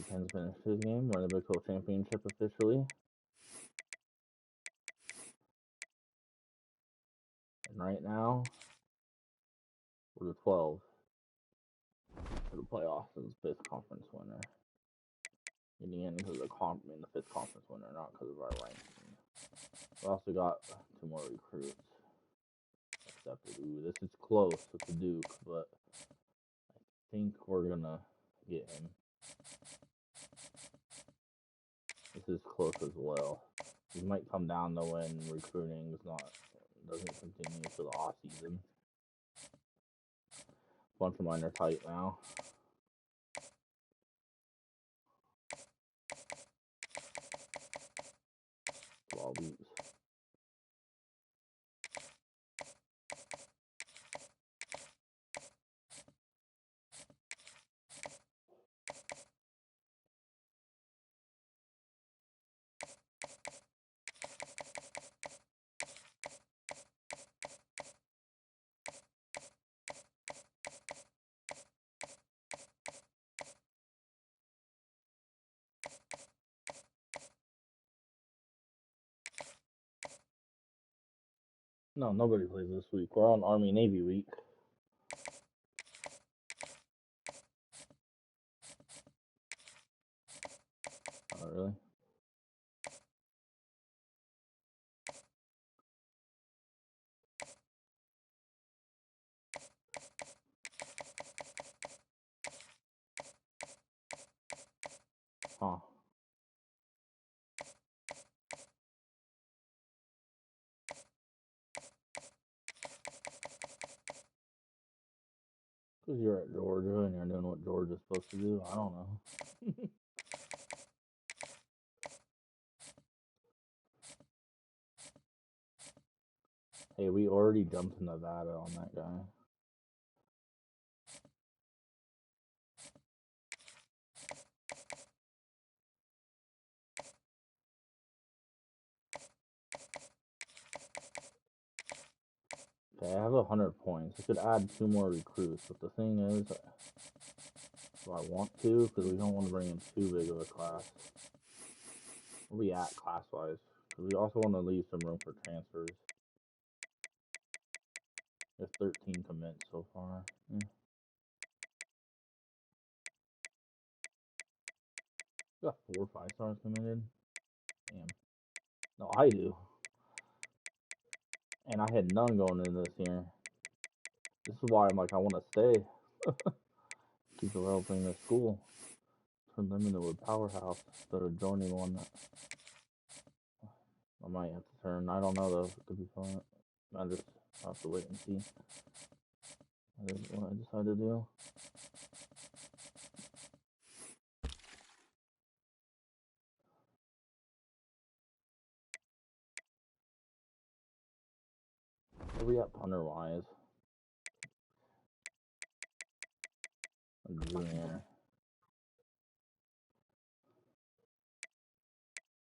Penn's finished his game. We're in the Big 12 championship officially. And right now, we're the 12 for the playoffs as the 5th conference winner. Getting in because of the 5th conference winner, not because of our ranking. We also got 2 more recruits accepted. Ooh, this is close with the Duke, but I think we're gonna get him. This is close as well. He might come down though when recruiting doesn't continue for the off season. A bunch of mine are tight now. Lobbies. No, nobody plays this week. We're on Army-Navy week. Oh, really? Huh. Because you're at Georgia and you're doing what Georgia's supposed to do. I don't know. Hey, we already jumped to Nevada on that guy. Okay, I have 100 points. I could add 2 more recruits, but the thing is, do I want to? Because we don't want to bring in too big of a class. Where we at class-wise? Because we also want to leave some room for transfers. There's 13 commits so far. Yeah. We got 4 5-stars committed. Damn. No, I do. And I had none going into this year. This is why I'm like, I want to stay. Keep developing the school. Turn them into a powerhouse instead of joining one that I might have to turn. I don't know though. It could be fun. I just have to wait and see. That is what I decided to do. Where we at punter wise? A junior.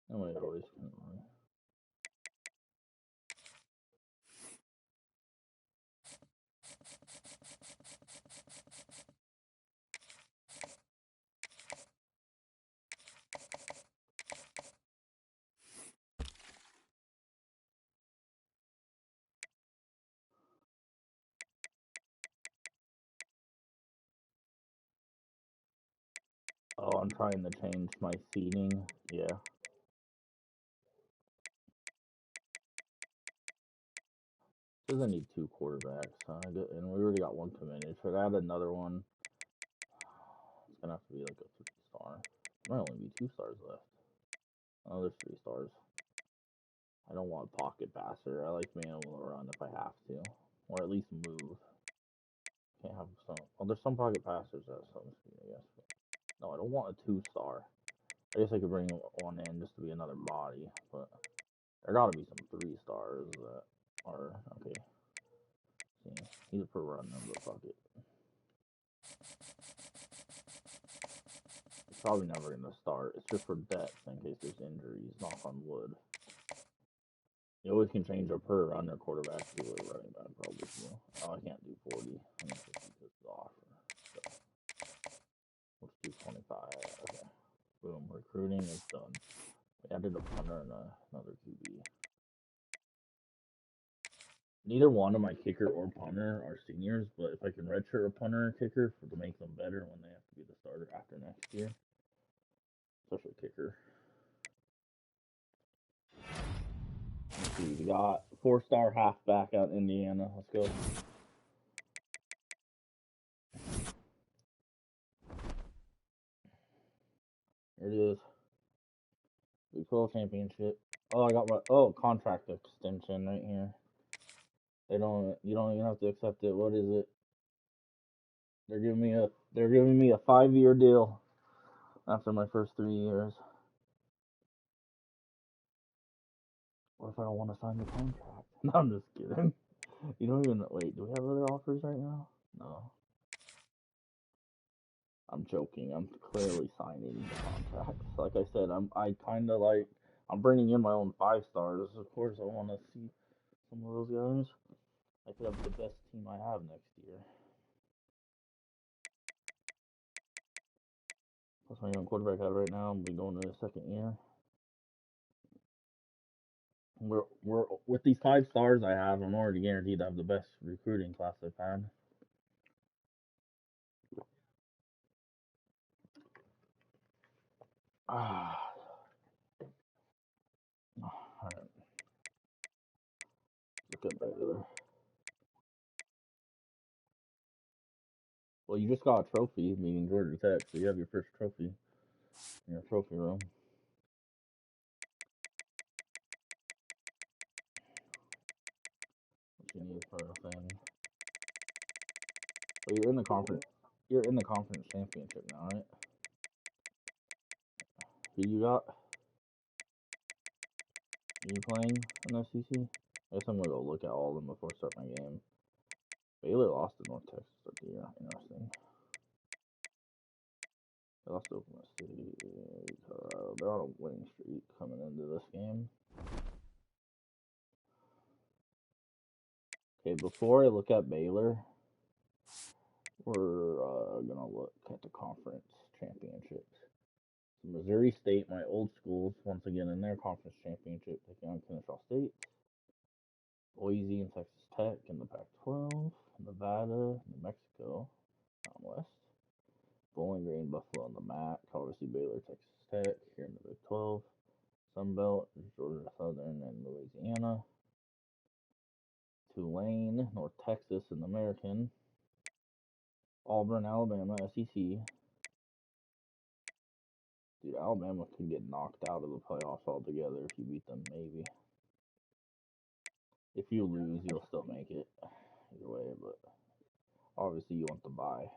Nobody always can. Oh, I'm trying to change my seating. Yeah. Doesn't need 2 quarterbacks. And we already got 1 committed. Should I add another one? It's gonna have to be like a 3-star. There might only be 2 stars left. Oh, there's 3 stars. I don't want pocket passer. I like being able to run if I have to, or at least move. Can't have some. Well, there's some pocket passers that have some speed, I guess. But no, I don't want a 2-star. I guess I could bring one in just to be another body, but there gotta be some 3-stars that are okay. See, he's a per run number. Fuck it. It's probably never gonna start. It's just for depth in case there's injuries. Knock on wood. You always can change a per run or quarterback to a running back, probably too. Oh, I can't do 40. I need 50 because of the offer. So let's do 25. Okay. Boom. Recruiting is done. We added a punter and another QB. Neither one of my kicker or punter are seniors, but if I can redshirt a punter and kicker to make them better when they have to be the starter after next year, especially kicker. Let's see, we got 4-star halfback out in Indiana. Let's go. Here it is. Big 12 championship. Oh, I got my contract extension right here. You don't even have to accept it. What is it? They're giving me a 5-year deal after my first 3 years. What if I don't want to sign the contract? No, I'm just kidding. You don't even wait. Do we have other offers right now? No. I'm joking. I'm clearly signing the contracts. Like I said, I'm bringing in my own 5-stars. Of course, I want to see some of those guys. I could have the best team I have next year. Plus my young quarterback I have right now. We're going to the second year. We're with these 5-stars I have. I'm already guaranteed to have the best recruiting class I've had. Ah. All right. Look at Baylor. Well, you just got a trophy, meaning Georgia Tech, so you have your first trophy in your trophy room. What you need for a thing. Well, you're in the conference. You're in the conference championship now, right? Who you got? You playing in SEC? I guess I'm gonna go look at all of them before I start my game. Baylor lost to North Texas at the year. Interesting. They lost to Oklahoma State. They're on a winning streak coming into this game. Okay, before I look at Baylor, we're gonna look at the conference championships. So Missouri State, my old schools, once again in their conference championship, taking on Kennesaw State. Boise and Texas Tech in the Pac-12. Nevada, New Mexico, Mountain West. Bowling Green, Buffalo in the MAC. Obviously Baylor, Texas Tech here in the Big 12. Sun Belt, Georgia Southern and Louisiana. Tulane, North Texas in the American. Auburn, Alabama, SEC. Dude, Alabama could get knocked out of the playoffs altogether if you beat them, maybe. If you lose, you'll still make it. Either way, but obviously you want the bye.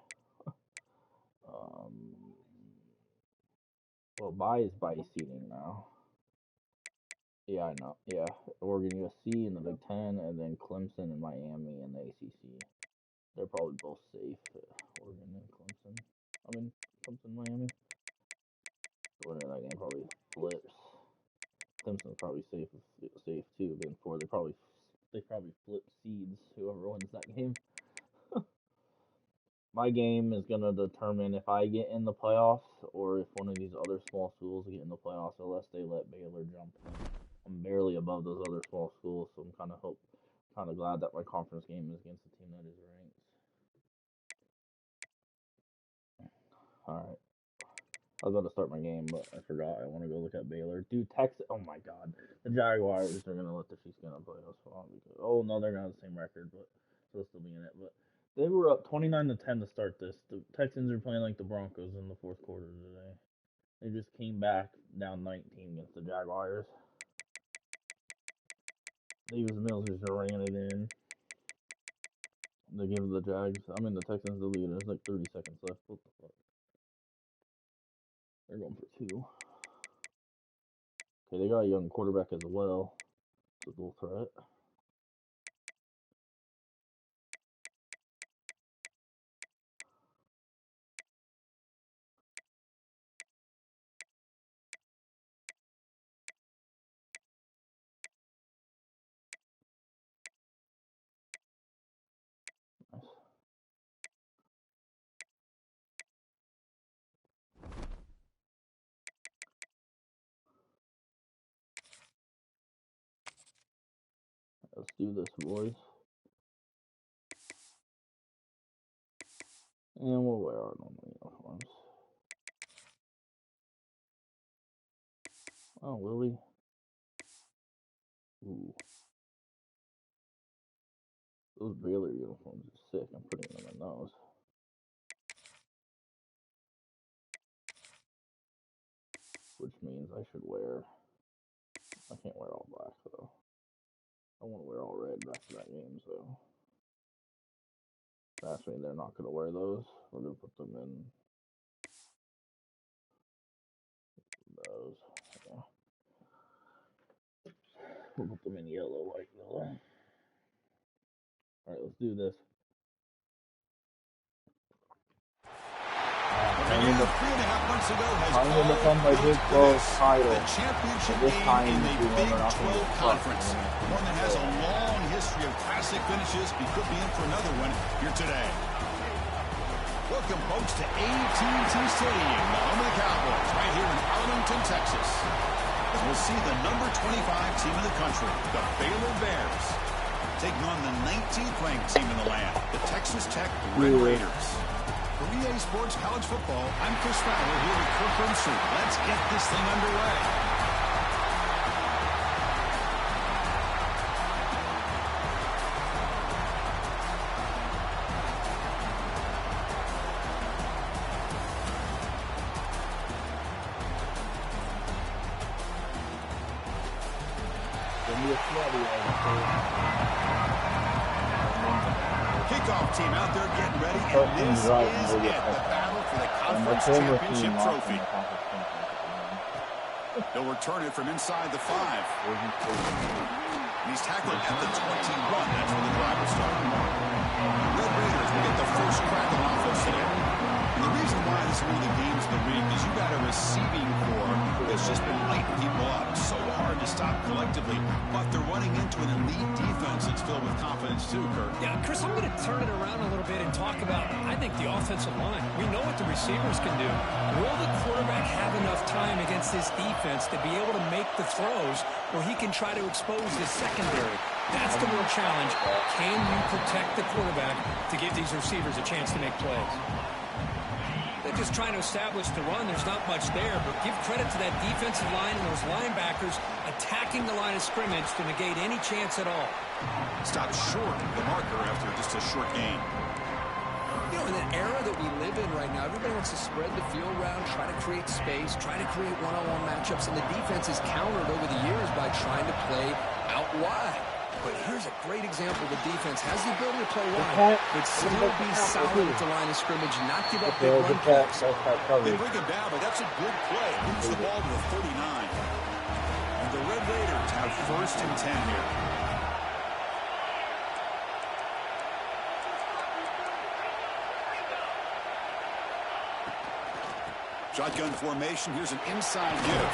Well, bye is by seeding now. Yeah, I know. Yeah, Oregon, USC in the Big 10, and then Clemson and Miami in the ACC. They're probably both safe. Oregon and Clemson. I mean, Clemson, Miami. The winner of that game probably flips. Clemson's probably safe too. Then they probably flip seeds. Whoever wins that game. My game is gonna determine if I get in the playoffs or if one of these other small schools get in the playoffs, unless they let Baylor jump in. I'm barely above those other small schools, so I'm kind of glad that my conference game is against a team that is ranked. All right, I was about to start my game, but I forgot. I want to go look at Baylor. Dude, Texas. Oh my God, the Jaguars are gonna let the Chiefs get in the playoffs. Oh no, they're gonna have the same record, but they'll still be in it. But they were up 29-10 to start this. The Texans are playing like the Broncos in the fourth quarter today. They just came back down 19 against the Jaguars. Davis Mills just ran it in. They give the Texans the lead. There's like 30 seconds left. What the fuck? They're going for 2. Okay, they got a young quarterback as well. It's a dual threat. Nice. Let's do this, boys. And we'll wear our normal uniforms. Oh, Lily. Ooh. Those Baylor uniforms are sick. I'm putting them in those. Which means I should wear... I can't wear all black, though. I want to wear all red back to that game, so... That's me. They're not going to wear those. We're going to put them in... those. Yeah. We'll put them in yellow, white, yellow. Alright, let's do this. I'm going to become my Big 12 title. The championship game in the Big 12 conference. One that has a long history of classic finishes. He could be in for another one here today. Welcome, folks, to AT&T Stadium, the home of the Cowboys, right here in Arlington, Texas. As we'll see the number 25 team in the country, the Baylor Bears, taking on the 19th ranked team in the land, the Texas Tech Red Raiders. For EA Sports College Football, I'm Chris Fowler here with Kirk Herbstreit. Let's get this thing underway. Kickoff team out there getting ready, and this is it, the battle for the conference championship trophy. They'll return it from inside the 5. He's tackled at the 21. That's where the drive will start. Red Raiders will get the first crack on offense today. And the reason why this is one of the games in the week is you got a receiving corps that's just been lighting people up. So hard to stop collectively, but they're running into an elite defense that's filled with confidence too, Kirk. Yeah, Chris, I'm going to turn it around a little bit and talk about, I think, the offensive line. We know what the receivers can do. Will the quarterback have enough time against this defense to be able to make the throws where he can try to expose the secondary? That's the real challenge. Can you protect the quarterback to give these receivers a chance to make plays? They're just trying to establish the run. There's not much there, but give credit to that defensive line and those linebackers attacking the line of scrimmage to negate any chance at all. Stop short the marker after just a short gain. You know, in the era that we live in right now, everybody wants to spread the field around, try to create space, try to create one-on-one matchups, and the defense is countered over the years by trying to play out wide. But here's a great example. The defense has the ability to play wide, but still be solid at the line of scrimmage, not give up big run plays. They bring him down, but that's a good play. Moves the ball to the 39. And the Red Raiders have 1st and 10 here. Shotgun formation. Here's an inside give.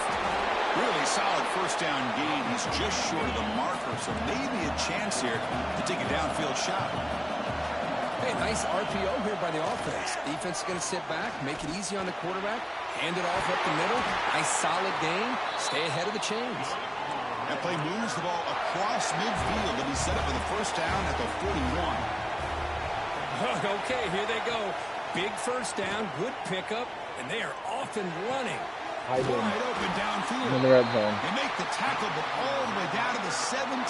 Really solid first down gain. He's just short of the marker, so maybe a chance here to take a downfield shot. Hey, nice RPO here by the offense. Defense is going to sit back, make it easy on the quarterback, hand it off up the middle. Nice solid gain. Stay ahead of the chains. That play moves the ball across midfield, and he set up for the first down at the 41. Okay, here they go. Big first down, good pickup, and they are off and running. Wide open downfield. In the red zone. They make the tackle, but all the way down to the 17.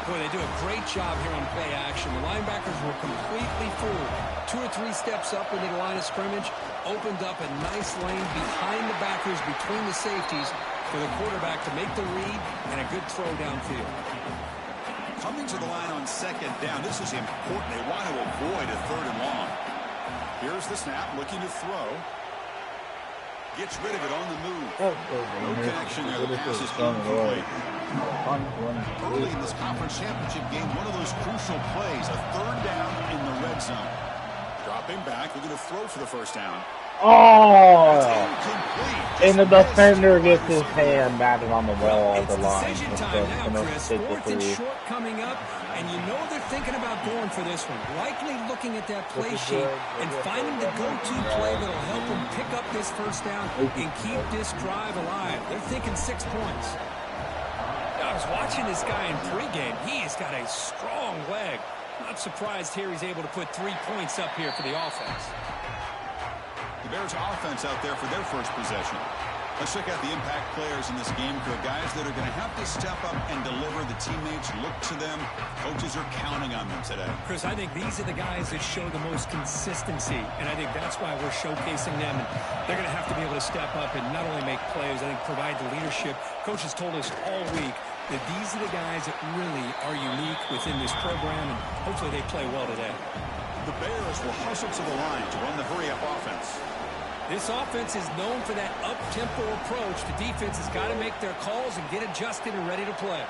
Boy, they do a great job here on play action. The linebackers were completely fooled. 2 or 3 steps up into the line of scrimmage, opened up a nice lane behind the backers, between the safeties, for the quarterback to make the read and a good throw downfield. Coming to the line on 2nd down, this is important. They want to avoid a 3rd and long. Here's the snap, looking to throw. Gets rid of it on the move. No connection there. The pass is incomplete. Early in this conference championship game, one of those crucial plays, a 3rd down in the red zone. Dropping back, we're going to throw for the first down. Oh! And the defender gets his hand batted on the wall of the line. It's decision time now, Chris. 4th and short coming up, and you know they're thinking about going for this one. Likely looking at that play sheet and finding the go-to play that'll help them pick up this first down and keep this drive alive. They're thinking 6 points. I was watching this guy in pregame. He has got a strong leg. Not surprised here he's able to put 3 points up here for the offense. The Bears offense out there for their first possession. Let's check out the impact players in this game. The guys that are going to have to step up and deliver. The teammates look to them. Coaches are counting on them today. Chris, I think these are the guys that show the most consistency, and I think that's why we're showcasing them. And they're going to have to be able to step up and not only make plays, I think provide the leadership. Coaches told us all week that these are the guys that really are unique within this program, and hopefully they play well today. The Bears will hustle to the line to run the hurry-up offense. This offense is known for that up-tempo approach. The defense has got to make their calls and get adjusted and ready to play.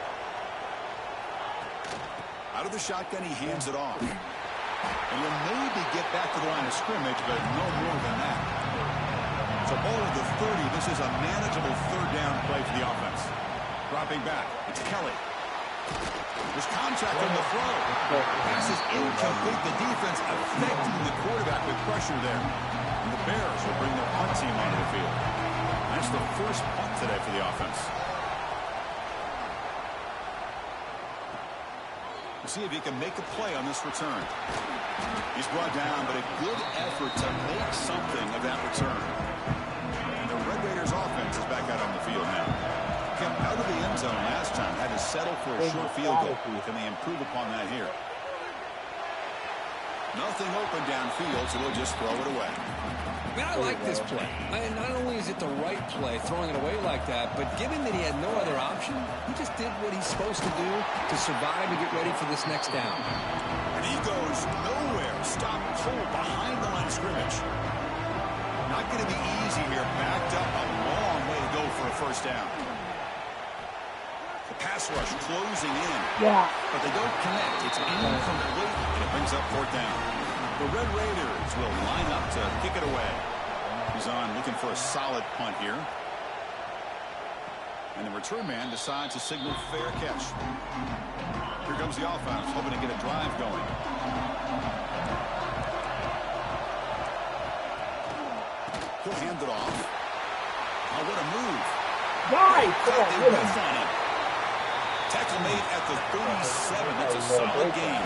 Out of the shotgun, he hands it off. And will maybe get back to the line of scrimmage, but no more than that. So ball at the 30. This is a manageable third down play for the offense. Dropping back. It's Kelly. There's contact on the throw. Pass is incomplete. The defense affecting the quarterback with pressure there. And the Bears will bring their punt team onto the field. That's the first punt today for the offense. We'll see if he can make a play on this return. He's brought down, but a good effort to make something of that return. And the Red Raiders offense is back out on the field now. Kept out of the end zone last time. Had to settle for a short field goal. Can they improve upon that here? Nothing open downfield, so they'll just throw it away. I mean, I like this play. Not only is it the right play, throwing it away like that, but given that he had no other option, he just did what he's supposed to do to survive and get ready for this next down. And he goes nowhere. Stop cold behind the line of scrimmage. Not going to be easy here. Backed up a long way to go for a first down. The pass rush closing in. Yeah. But they don't connect. It's incomplete, and it brings up fourth down. The Red Raiders will line up to kick it away. He's on looking for a solid punt here. And the return man decides to signal fair catch. Here comes the offense, hoping to get a drive going. He'll hand it off. Oh, what a move. Nice. Tackle made at the 37. That's a solid gain.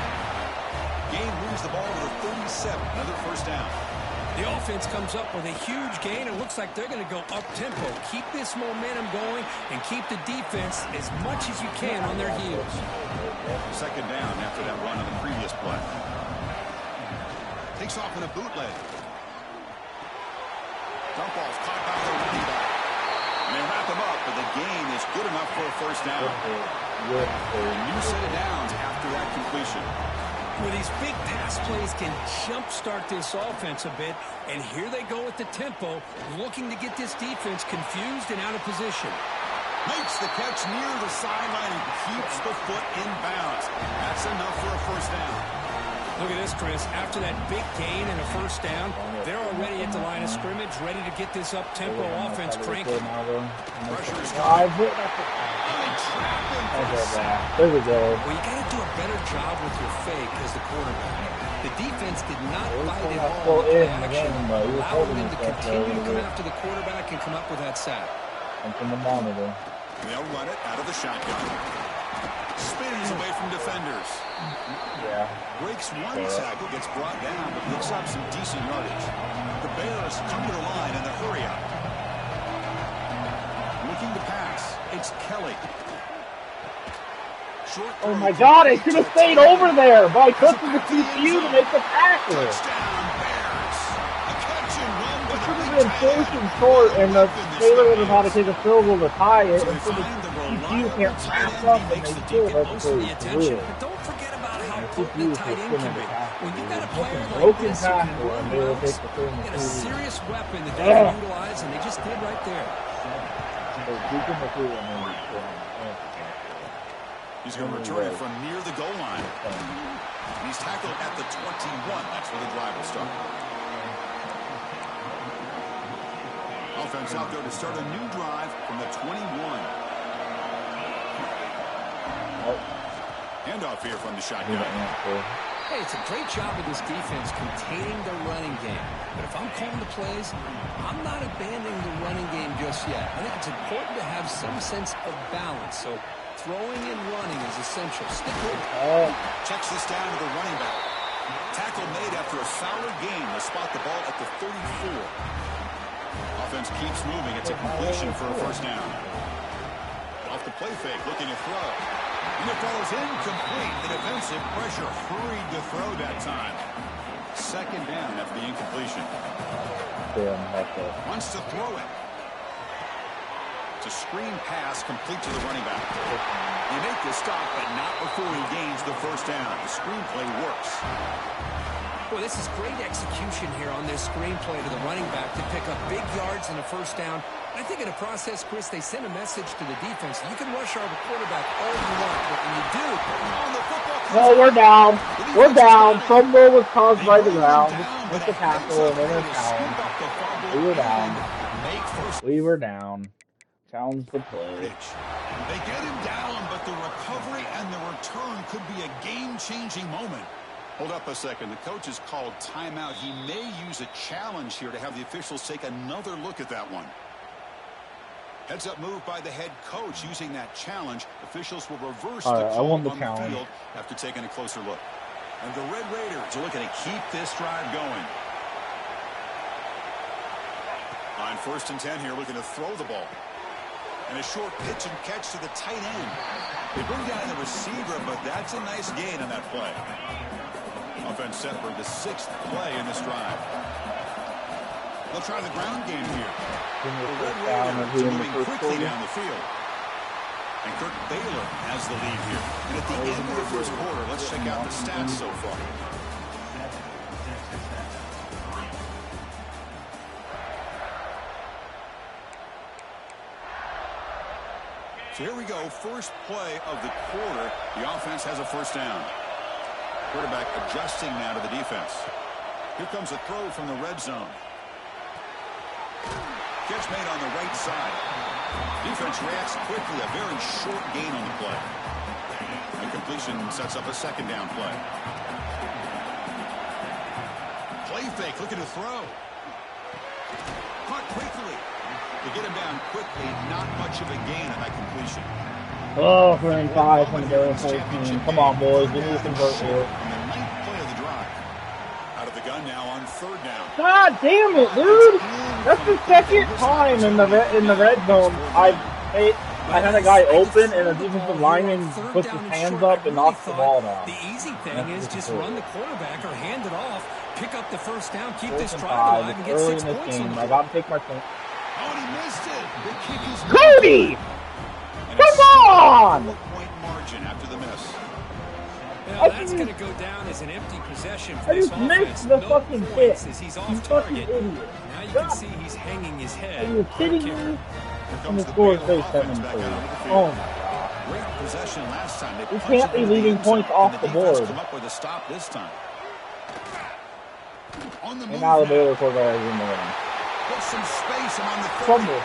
Gain moves the ball to the 37. Another first down. The offense comes up with a huge gain. It looks like they're going to go up-tempo. Keep this momentum going and keep the defense as much as you can on their heels. Second down after that run on the previous play. Takes off in a bootleg. Dump ball's caught by the running back. And they wrap him up, but the gain is good enough for a first down. A new set of downs after that completion. Well, these big pass plays can jumpstart this offense a bit, and here they go with the tempo, looking to get this defense confused and out of position. Makes the catch near the sideline and keeps the foot in bounds. That's enough for a first down. Look at this, Chris. After that big gain and a first down, they're already at the line of scrimmage, ready to get this up-tempo offense cranking. Pressure is coming. There we go. Well, you got to do a better job with your fake as the quarterback. The defense did not bite at all with the action, allowing them to continue to come after the quarterback and come up with that sack. And from the monitor. They'll run it out of the shotgun. Spins away from defenders. Yeah. Breaks one tackle, gets brought down, but picks up some decent yardage. The Bears come to the line in the hurry-up. Looking to pass. It's Kelly. Oh my God, I should have stayed over there, but I took the CPU to make the tackle. Touchdown, Bears. A catch and run by It the should have big been tight first end. and short, and the Taylor would have had to take a field goal to tie it, So and they so the find the CPU reliable can't tight pass end. up, He and makes they the still deep have Most to of the do attention, it. but don't forget about how The potent CPU the tight is end going can to be. tackle. When you got a player like Broken this who can tackle, run and they will routes, take the third you and got a two. serious weapon that they can utilize, and they just did right there. He's going to return it from near the goal line. And he's tackled at the 21. That's where the drive will start. Offense out there to start a new drive from the 21. Handoff here from the shotgun. Hey, it's a great job of this defense containing the running game. But if I'm calling the plays, I'm not abandoning the running game just yet. I think it's important to have some sense of balance. So throwing and running is essential. Stick with it. Checks this down to the running back. Tackle made after a Fowler gain to spot the ball at the 34. Offense keeps moving. It's a completion for a first down. Off the play fake, looking to throw. And it falls incomplete. The defensive pressure hurried to throw that time. Second down after the incompletion. Wants to throw it. It's a screen pass complete to the running back. They make the stop, but not before he gains the first down. The screenplay works. Boy, this is great execution here on this screenplay to the running back to pick up big yards and a first down. I think in the process, Chris, they send a message to the defense. You can rush our quarterback all you want, but when you do, no, we're down. We're down. Fumble was caused by the ground. With the tackle and then a challenge. We were down. We were down. Challenge the play. They get him down, but the recovery and the return could be a game-changing moment. Hold up a second. The coach has called timeout. He may use a challenge here to have the officials take another look at that one. Heads-up move by the head coach using that challenge. Officials will reverse the call on the field after taking a closer look. And the Red Raiders are looking to keep this drive going. On 1st and 10 here, looking to throw the ball. And a short pitch and catch to the tight end. They bring down the receiver, but that's a nice gain on that play. Offense set for the 6th play in this drive. They'll try the ground game here. The Red Raiders are moving quickly down the field. And Kirk Baylor has the lead here. And at the end of the first quarter, let's check out the stats so far. So here we go, first play of the quarter. The offense has a first down. Quarterback adjusting now to the defense. Here comes a throw from the red zone. Catch made on the right side. Defense reacts quickly, a very short gain on the play. The completion sets up a second down play. Play fake, looking to throw. Caught quickly. To get him down quickly, not much of a gain on that completion. Oh, 3rd and 5 from the goal 14. Come on, boys. We need to convert here. On the 9th play of the drive. Out of the gun now on 3rd down. God damn it, dude! That's the second time in the red zone I had a guy open and a defensive lineman puts his hands up and knocks the ball down. The easy thing is just run the quarterback or hand it off, pick up the first down, keep this drive alive, and get 6 points on the board. I got to take my point. Oh, and he missed it. The kick is Cody! Come on! Point margin after the miss. Well, that's going to go down as an empty possession for this offense. I just missed the fucking kick. He's off target. Now you can see he's hanging his head. Are you kidding me? And the score is 7-3. Oh my God. Great possession last time. We can't be leaving points off the board. Come up with a stop this time. On the move and now the Baylor quarterback is in the ring. Put some space on the fumble.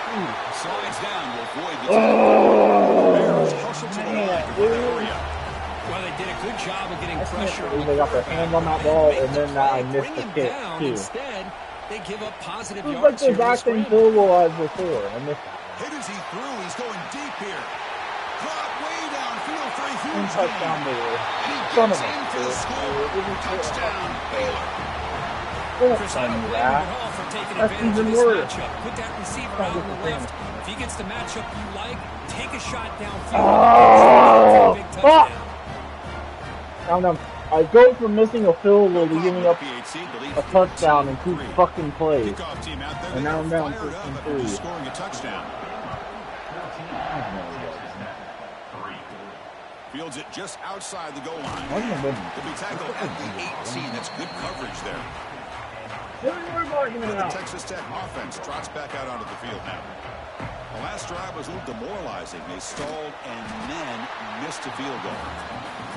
Slides down to avoid the Bears hustle to the line. Well, they did a good job of getting pressure. They got their hand on that ball, and then I missed the kick, too. Instead, they give up positive yards. yards. It was like the exact same field goal as before. I missed that. Hit as he threw. He's going deep here. Caught way downfield for a huge touchdown Baylor. And he gets into the score. Touchdown, Baylor. Chris, I don't blame him at all for taking advantage of this matchup. Put that receiver out on the left. If he gets the matchup you like, take a shot downfield. Big touchdown. Down. I go from missing a field goal to giving up a touchdown in 2 fucking plays. And now I'm down 13-3. Scoring a touchdown. Fields it just outside the goal line. He'll be tackled at the 18. That's good coverage there. The Texas Tech offense trots back out onto the field now. The last drive was a little demoralizing. They stalled and then missed a field goal.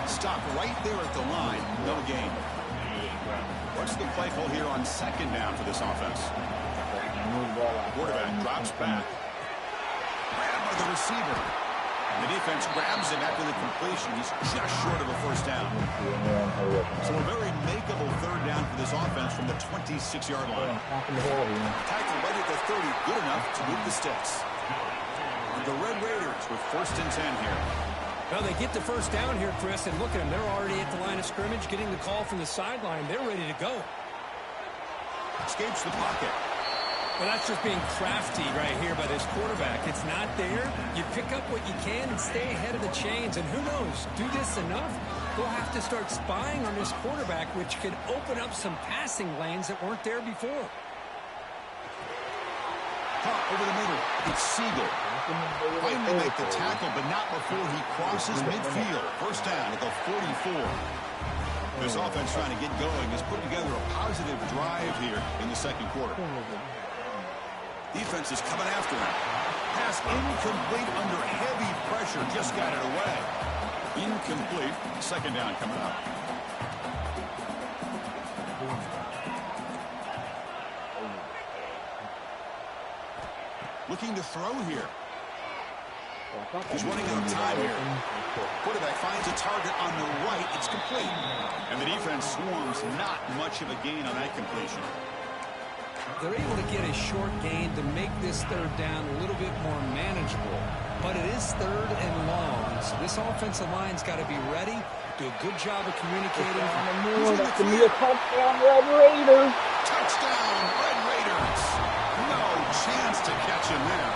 Stop right there at the line. No gain. What's the play call here on 2nd down for this offense? Quarterback drops back. Grabbed by the receiver. And the defense grabs him after the completion. He's just short of a first down. So a very makeable 3rd down for this offense from the 26-yard line. Tackle right at the 30. Good enough to move the sticks. And the Red Raiders with 1st and 10 here. Well, they get the first down here, Chris, and look at them. They're already at the line of scrimmage, getting the call from the sideline. They're ready to go. Escapes the pocket. Well, that's just being crafty right here by this quarterback. It's not there. You pick up what you can and stay ahead of the chains. And who knows, do this enough, they'll have to start spying on this quarterback, which could open up some passing lanes that weren't there before. Caught over the middle. It's Siegel. Finally make the tackle, but not before he crosses midfield. First down at the 44. This offense trying to get going has put together a positive drive here in the second quarter. Defense is coming after him. Pass incomplete under heavy pressure. Just got it away. Incomplete. Second down coming up. Looking to throw here. He's running out of time here. Quarterback finds a target on the right. It's complete. And the defense swarms. Not much of a gain on that completion. They're able to get a short gain to make this third down a little bit more manageable. But it is third and long. So this offensive line's got to be ready. Do a good job of communicating. That can be a touchdown, Red Raiders. Touchdown, Red Raiders. No chance to catch him there.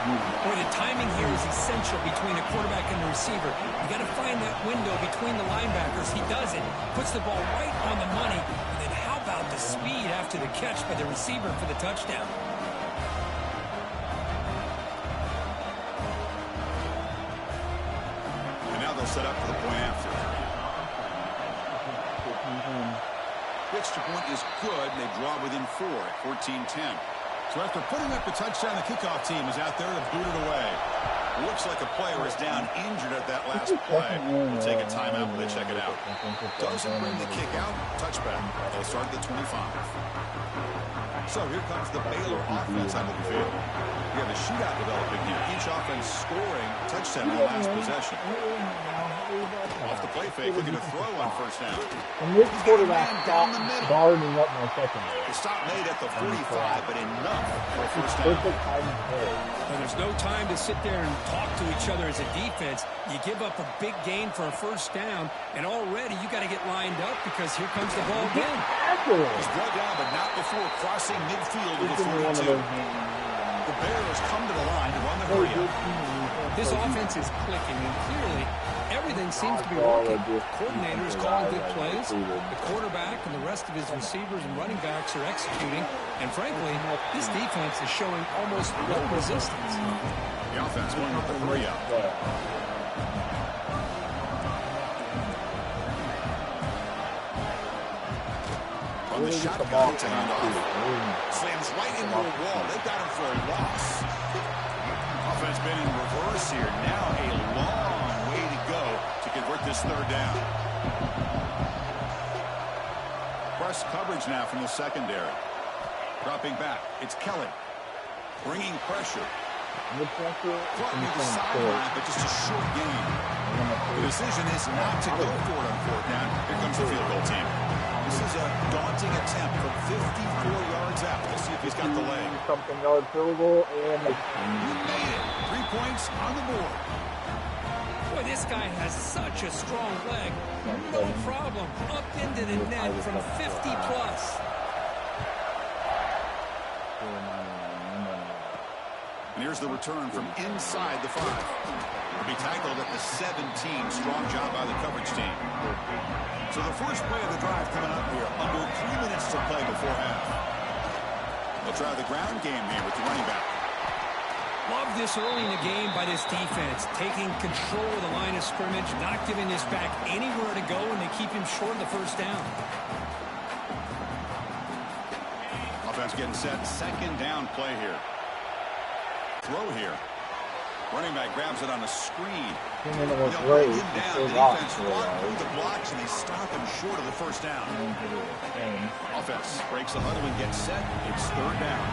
Boy, the timing here is essential between a quarterback and the receiver. You got to find that window between the linebackers. He does it. Puts the ball right on the money. And then how about the speed after the catch by the receiver for the touchdown? And now they'll set up for the point after. Pitch to point is good, and they draw within 4 at 14-10. So after putting up the touchdown, the kickoff team is out there to boot it away. Looks like a player is down injured at that last play. We'll take a timeout when they check it out. Doesn't bring the kick out. Touchback. They'll start at the 25. So here comes the Baylor offense out of the field. We have a shootout developing here. Each offense scoring a touchdown on the last possession. Off the play fake, looking to throw on first down. And this quarterback stopped guarding up my secondary. The stop made at the 45, but enough for a first down. And there's no time to sit there and talk to each other as a defense. You give up a big gain for a first down, and already you got to get lined up because here comes the ball again. He's brought down, but not before crossing midfield to the 42. The Bears come to the line to run the hurry-up. This offense is clicking, and clearly everything seems to be working. Coordinator is calling good plays. The quarterback and the rest of his receivers and running backs are executing. And frankly, this defense is showing almost no resistance. The offense going with the hurry-up. On the shotgun, it's a handoff. Slams right into a wall. They've got him for a loss. Offense been in reverse here. Now a long way to go to convert this third down. Press coverage now from the secondary. Dropping back. It's Kelly. Bringing pressure. Caught near the sideline, but just a short gain. The decision is not to go for it on fourth down. Here comes the field goal team. This is a daunting attempt from 54 yards out. Let's see if he's got the leg. Something-yard field goal, and You made it. 3 points on the board. Boy, this guy has such a strong leg. No problem. Up into the net from 50-plus. And here's the return from inside the 5. Will be tackled at the 17. Strong job by the coverage team. So the first play of the drive coming up here. Under 3 minutes to play before half. They'll try the ground game here with the running back. Love this early in the game by this defense. Taking control of the line of scrimmage. Not giving this back anywhere to go. And they keep him short of the first down. Offense getting set. Second down play here. Throw here. Running back grabs it on a screen. They'll bring him down. The defense walk through the blocks, and they stop him short of the first down. Offense breaks the huddle and gets set. It's third down.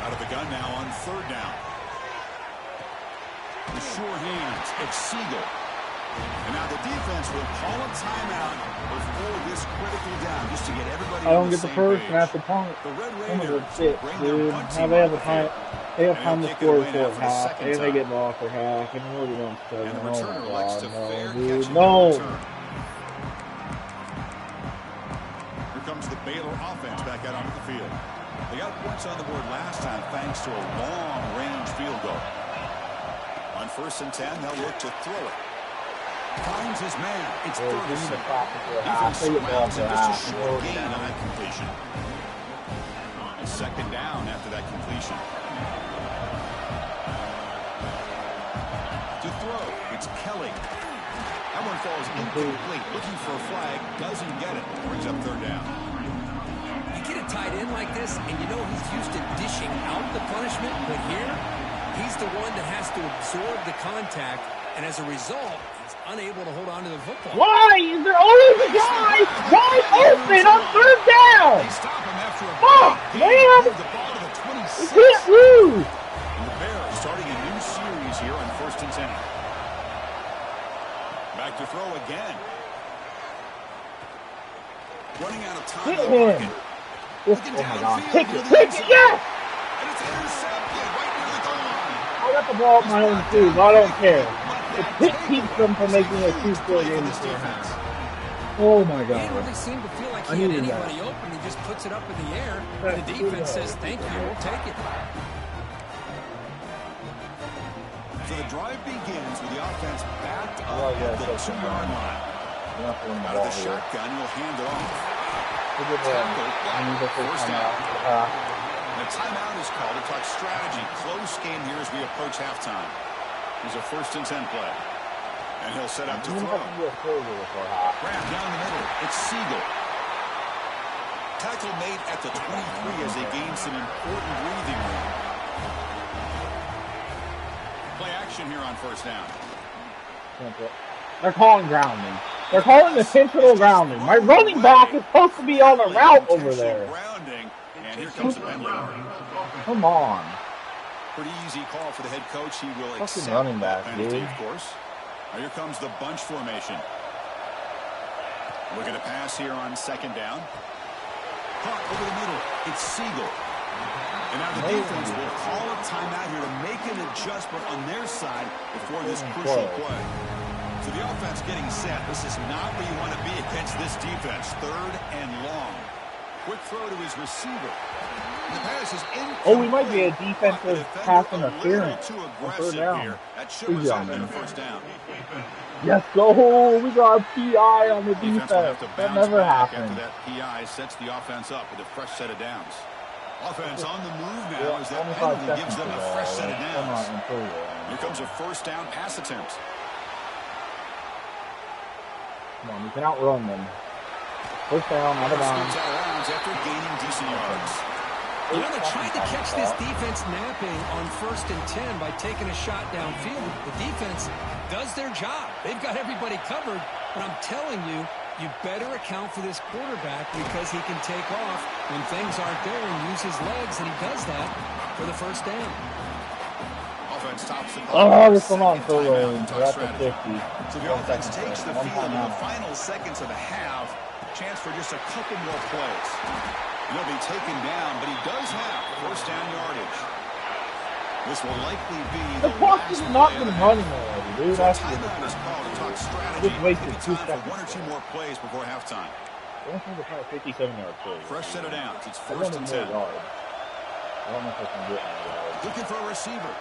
Out of the gun now on third down. The sure hands. It's Siegel. And now the defense will call a timeout before this critical down, just to get everybody I don't on the get the same first, page. and I have to punt. The Red Some of Raiders the shit, bring dude. their punting How they have a line time. They have time to score for half, and they get ball for half, and we're going to And the returner likes to fair dude, catch no. return. Here comes the Baylor offense back out onto the field. They got points on the board last time thanks to a long-range field goal. On 1st and 10, they'll look to throw it. Finds his man. It's Ferguson. Defense surrounds him, just a short gain on that completion. 2nd down after that completion. To throw, it's Kelly. That one falls incomplete. Looking for a flag, doesn't get it. Brings up 3rd down. You get a tight end like this, and you know he's used to dishing out the punishment, but here, he's the one that has to absorb the contact, and as a result, he's unable to hold on to the football. Why is there always a guy wide open on 3rd down? They stop him after a man! the ball to the 26. You can't lose! And the Bears starting a new series here on 1st and 10. Back to throw again. Running out of time. Hit him! Oh my God. Take it, yes! And it's intercepted right near the goal line. I got the ball in my own shoes. I don't care. The pick keeps them from making a 2-score game this defense. Oh my God. He didn't really seem to feel like he had anybody open. He just puts it up in the air. And the defense says, thank you, we'll take it. So the drive begins with the offense backed up at the 2-yard line. Out of the shotgun, he'll hand it off. First down. The timeout is called to talk strategy. Close game here as we approach halftime. Here's a 1st and 10 play. And he'll set up to throw. Grab down the middle. It's Siegel. Tackle made at the 23 as they gain some important breathing room. Play action here on 1st down. They're calling grounding. They're calling intentional grounding. My running back is supposed to be on a route over there. Grounding, and here comes the penalty. Come on. Pretty easy call for the head coach. He will accept running back, penalty, dude. of course. Now here comes the bunch formation. Looking to pass here on 2nd down. Caught over the middle. It's Siegel. And now the defense will call a timeout here to make an adjustment on their side before this crucial play. So the offense getting set. This is not where you want to be against this defense. 3rd and long. Quick throw to his receiver. And the pass is incomplete. Oh, we might be a defensive pass interference too on aggressive 3rd down. here. That should result in a 1st down. Yes, go! We got a PI on the Defense will have defense. to That bounce never back happened. after that PI sets the offense up with a fresh set of downs. Offense on the move now as that penalty gives them a fresh set of downs. Here comes a 1st down pass attempt. Come on, you can outrun them. 1st down, out of bounds. Out of bounds after gaining decent yards. You know, they tried to catch this defense napping on 1st and 10 by taking a shot downfield. The defense does their job. They've got everybody covered, but I'm telling you, you better account for this quarterback because he can take off when things aren't there and use his legs, and he does that for the 1st down. Offense tops the Oh, this one on full range. We're at the 50. So the offense takes the field in the final seconds of the half. Chance for just a couple more plays. He'll be taken down, but he does have 1st down yardage. This will likely be The clock has not been running already, dude. So That's timeout is called to talk strategy. just wasted Maybe 2 time seconds. for 1 or 2 more plays before halftime. I don't think they're probably 57-yard play. Fresh set of downs. It's I 1st and 10. I don't know if I can get more yards. Looking for a receiver.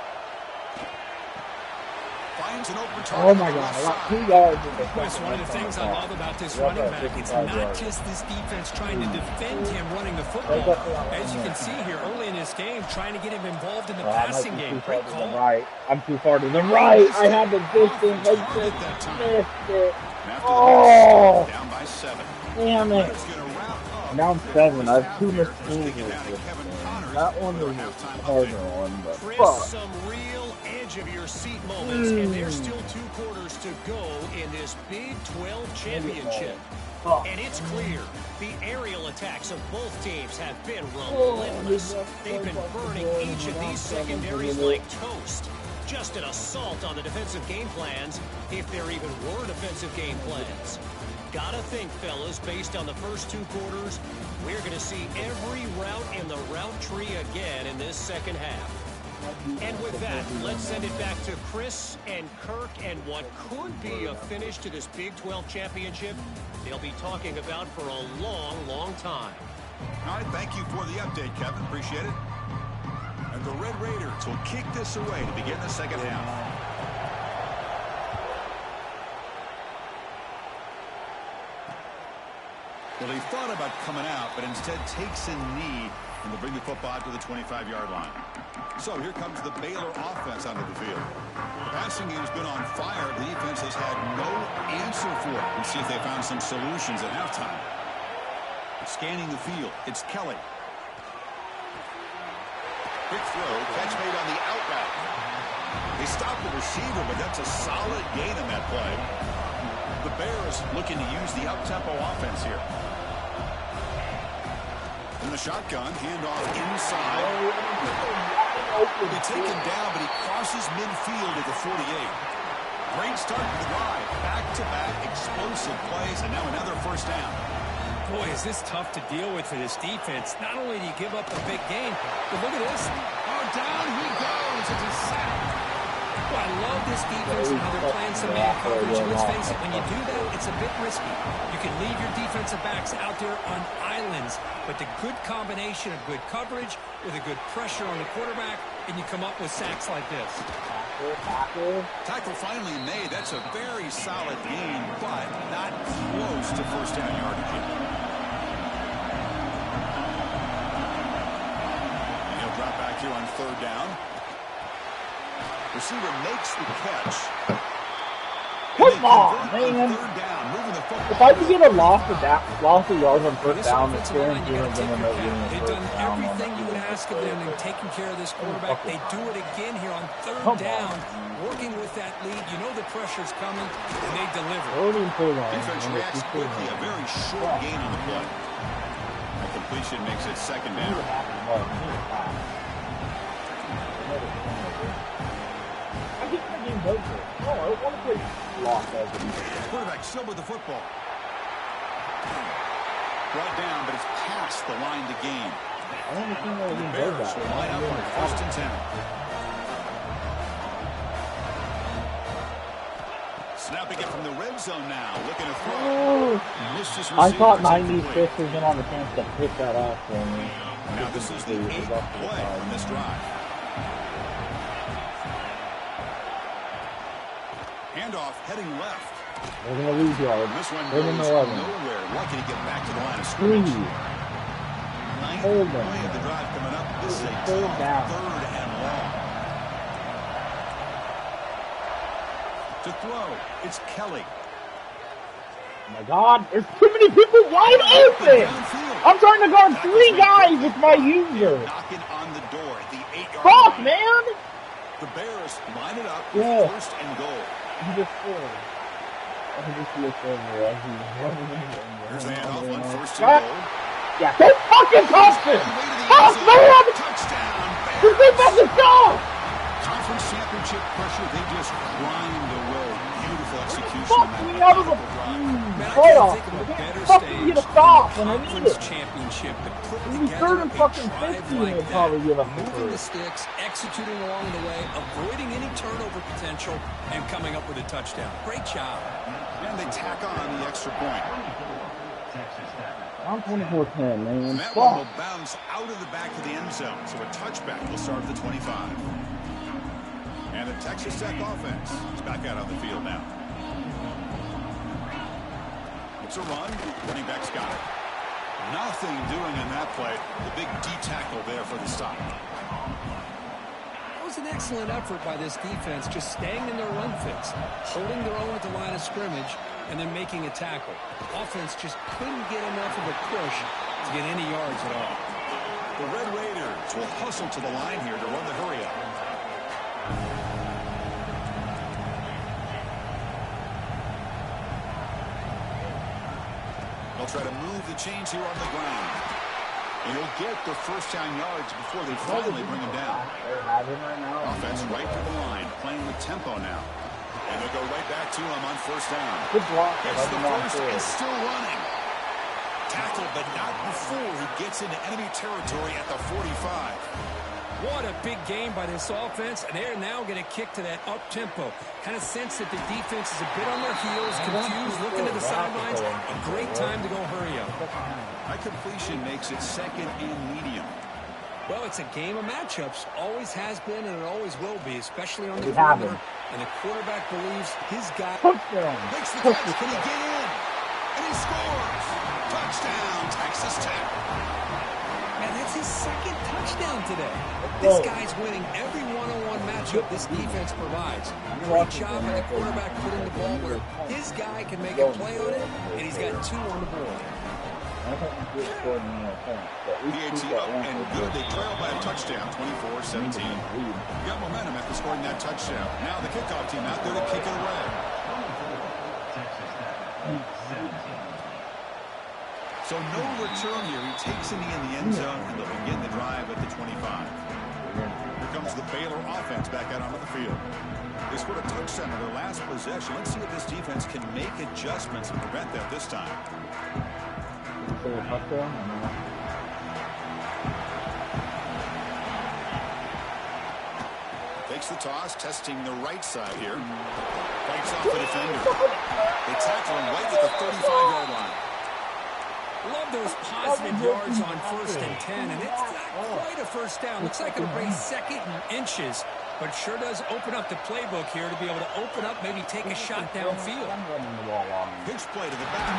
Finds an open target. Oh my God, I got 2 yards in the That's one of the things I love about this running back. It's not just this defense trying to defend him running the football. As you can see here early in this game, trying to get him involved in the passing game. Great call. Right. I'm too far to the right. I had the distance. I just missed it. Oh, Down by 7. damn it. It's going to wrap up. Now I'm 7. I have 2 missed field goals. That one was a harder one, but fuck. Some real edge of your seat moments, and there's still 2 quarters to go in this Big 12 championship. And it's clear the aerial attacks of both teams have been relentless. They've been burning each of these secondaries like toast. Just an assault on the defensive game plans, if there even were defensive game plans. Gotta think, fellas, based on the first 2 quarters, we're going to see every route in the route tree again in this second half. And with that, let's send it back to Chris and Kirk and what could be a finish to this Big 12 championship they'll be talking about for a long, long time. All right, thank you for the update, Kevin. Appreciate it. And the Red Raiders will kick this away to begin the second half. Well, he thought about coming out, but instead takes a knee, and they'll bring the football to the 25-yard line. So here comes the Baylor offense onto the field. The passing game has been on fire. The defense has had no answer for it. Let's see if they found some solutions at halftime. Scanning the field, it's Kelly. Quick throw, catch made on the out route. They stopped the receiver, but that's a solid gain on that play. The Bears looking to use the up-tempo offense here. In the shotgun, handoff inside. He'll be taken down, but he crosses midfield at the 48. Great start to the drive. Back-to-back explosive plays, and now another first down. Boy, is this tough to deal with for this defense. Not only do you give up a big game, but look at this. Oh, down he goes. It's a sack. Well, I love this defense and how they're playing some man coverage. And let's face it, when you do that, it's a bit risky. You can leave your defensive backs out there on islands, but the good combination of good coverage with a good pressure on the quarterback, and you come up with sacks like this. Tackle finally made. That's a very solid gain, but not close to first down yardage yet. He'll drop back here on third down. Receiver makes the catch. Come on, man. If I could get a loss of yards on first down, it's guaranteed I'm going to end up getting a They've first done down. everything you would ask of them in taking care of this quarterback. They do it again here on third down, working with that lead. You know the pressure's coming, and they deliver. Defense reacts quickly. A very short gain on the play. That completion makes it second down. Quarterback still with the football. Brought down, but it's past the line to gain. The Bears will line up on first and 10. Snapping it from the red zone now. Looking to throw. I thought 96 was going to have a chance to pick that off for me. Now this is the 8th play on this drive. Handoff heading left. They're going to lose yards. This one They're goes going to nowhere. Lucky to get back to the line of scrimmage. Ninth play of the drive coming up. This is a third down. Third and long. To throw, it's Kelly. Oh my God, there's too many people wide open. I'm trying to guard 3 guys with my user. Knocking on the door at the 8-yard Fuck, line. man. The Bears line it up with first and goal. He just scored. Here's the handoff on first and goal. Yeah, don't fucking touch him! Touch man! Touchdown! This defense is gone! Conference championship pressure, they just grind away. Beautiful execution Fuck on me, that I was a Man, I playoff. can't think of a better Fucking stage get a stop for when a I need conference it. championship to put It'd be together third a and fucking drive 50 and like they'd that. probably give up the Moving the first. sticks, executing along the way, avoiding any turnover potential, and coming up with a touchdown. Great job. And they tack on the extra point. I'm 24-10, man. And that one will bounce out of the back of the end zone. So a touchback will start at the 25. And the Texas Tech offense is back out on the field now. It's a run. Running back's got it. Nothing doing in that play. The big D tackle there for the stop. That was an excellent effort by this defense, just staying in their run fits, holding their own at the line of scrimmage, and then making a tackle. Offense just couldn't get enough of a push to get any yards at all. The Red Raiders will hustle to the line here to run the hurry up. They'll try to move the chains here on the ground. And he'll get the first down yards before they finally bring him down. Offense right to the line, playing with tempo now. And they'll go right back to him on first down. Good block. Gets the first and still running. Tackled, but not before he gets into enemy territory at the 45. What a big game by this offense, and they're now going to kick to that up-tempo. Kind of sense that the defense is a bit on their heels, confused, looking to the sidelines. A great time to go hurry up. That completion makes it second and medium. Well, it's a game of matchups. Always has been, and it always will be, especially on the perimeter. And the quarterback believes his guy makes the catch. Can he get in? And he scores. Touchdown, Texas Tech. And that's his second touchdown today. This guy's winning every one-on-one matchup this defense provides. Great job by the quarterback putting the ball where his guy can make a play on it, and he's got 2 on the board. PAT up and good. They trail by a touchdown, 24-17. Got momentum after scoring that touchdown. Now the kickoff team out there to kick it away. So no return here. He takes it in the end zone, and they'll begin the drive at the 25. Here comes the Baylor offense back out onto the field. They scored a touchdown in their last possession. Let's see if this defense can make adjustments and prevent that this time. Takes the toss, testing the right side here. Fights off the defender. They tackle him right at the 35-yard line. Love those positive yards on 1st and 10, and it's not quite a first down. Looks like it'll bring 2nd and inches, but sure does open up the playbook here to be able to open up, maybe take a shot downfield. Pitch play to the back.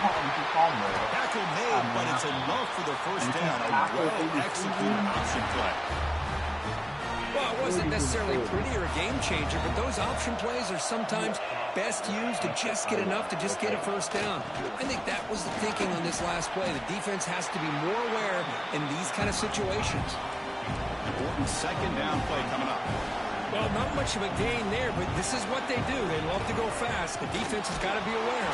Tackle made, but it's enough for the first down. A well-executed option play. Well, it wasn't necessarily pretty or a game changer, but those option plays are sometimes best used to just get enough to just get a first down. I think that was the thinking on this last play. The defense has to be more aware in these kind of situations. Important second down play coming up. Well, not much of a gain there, but this is what they do. They love to go fast. The defense has got to be aware.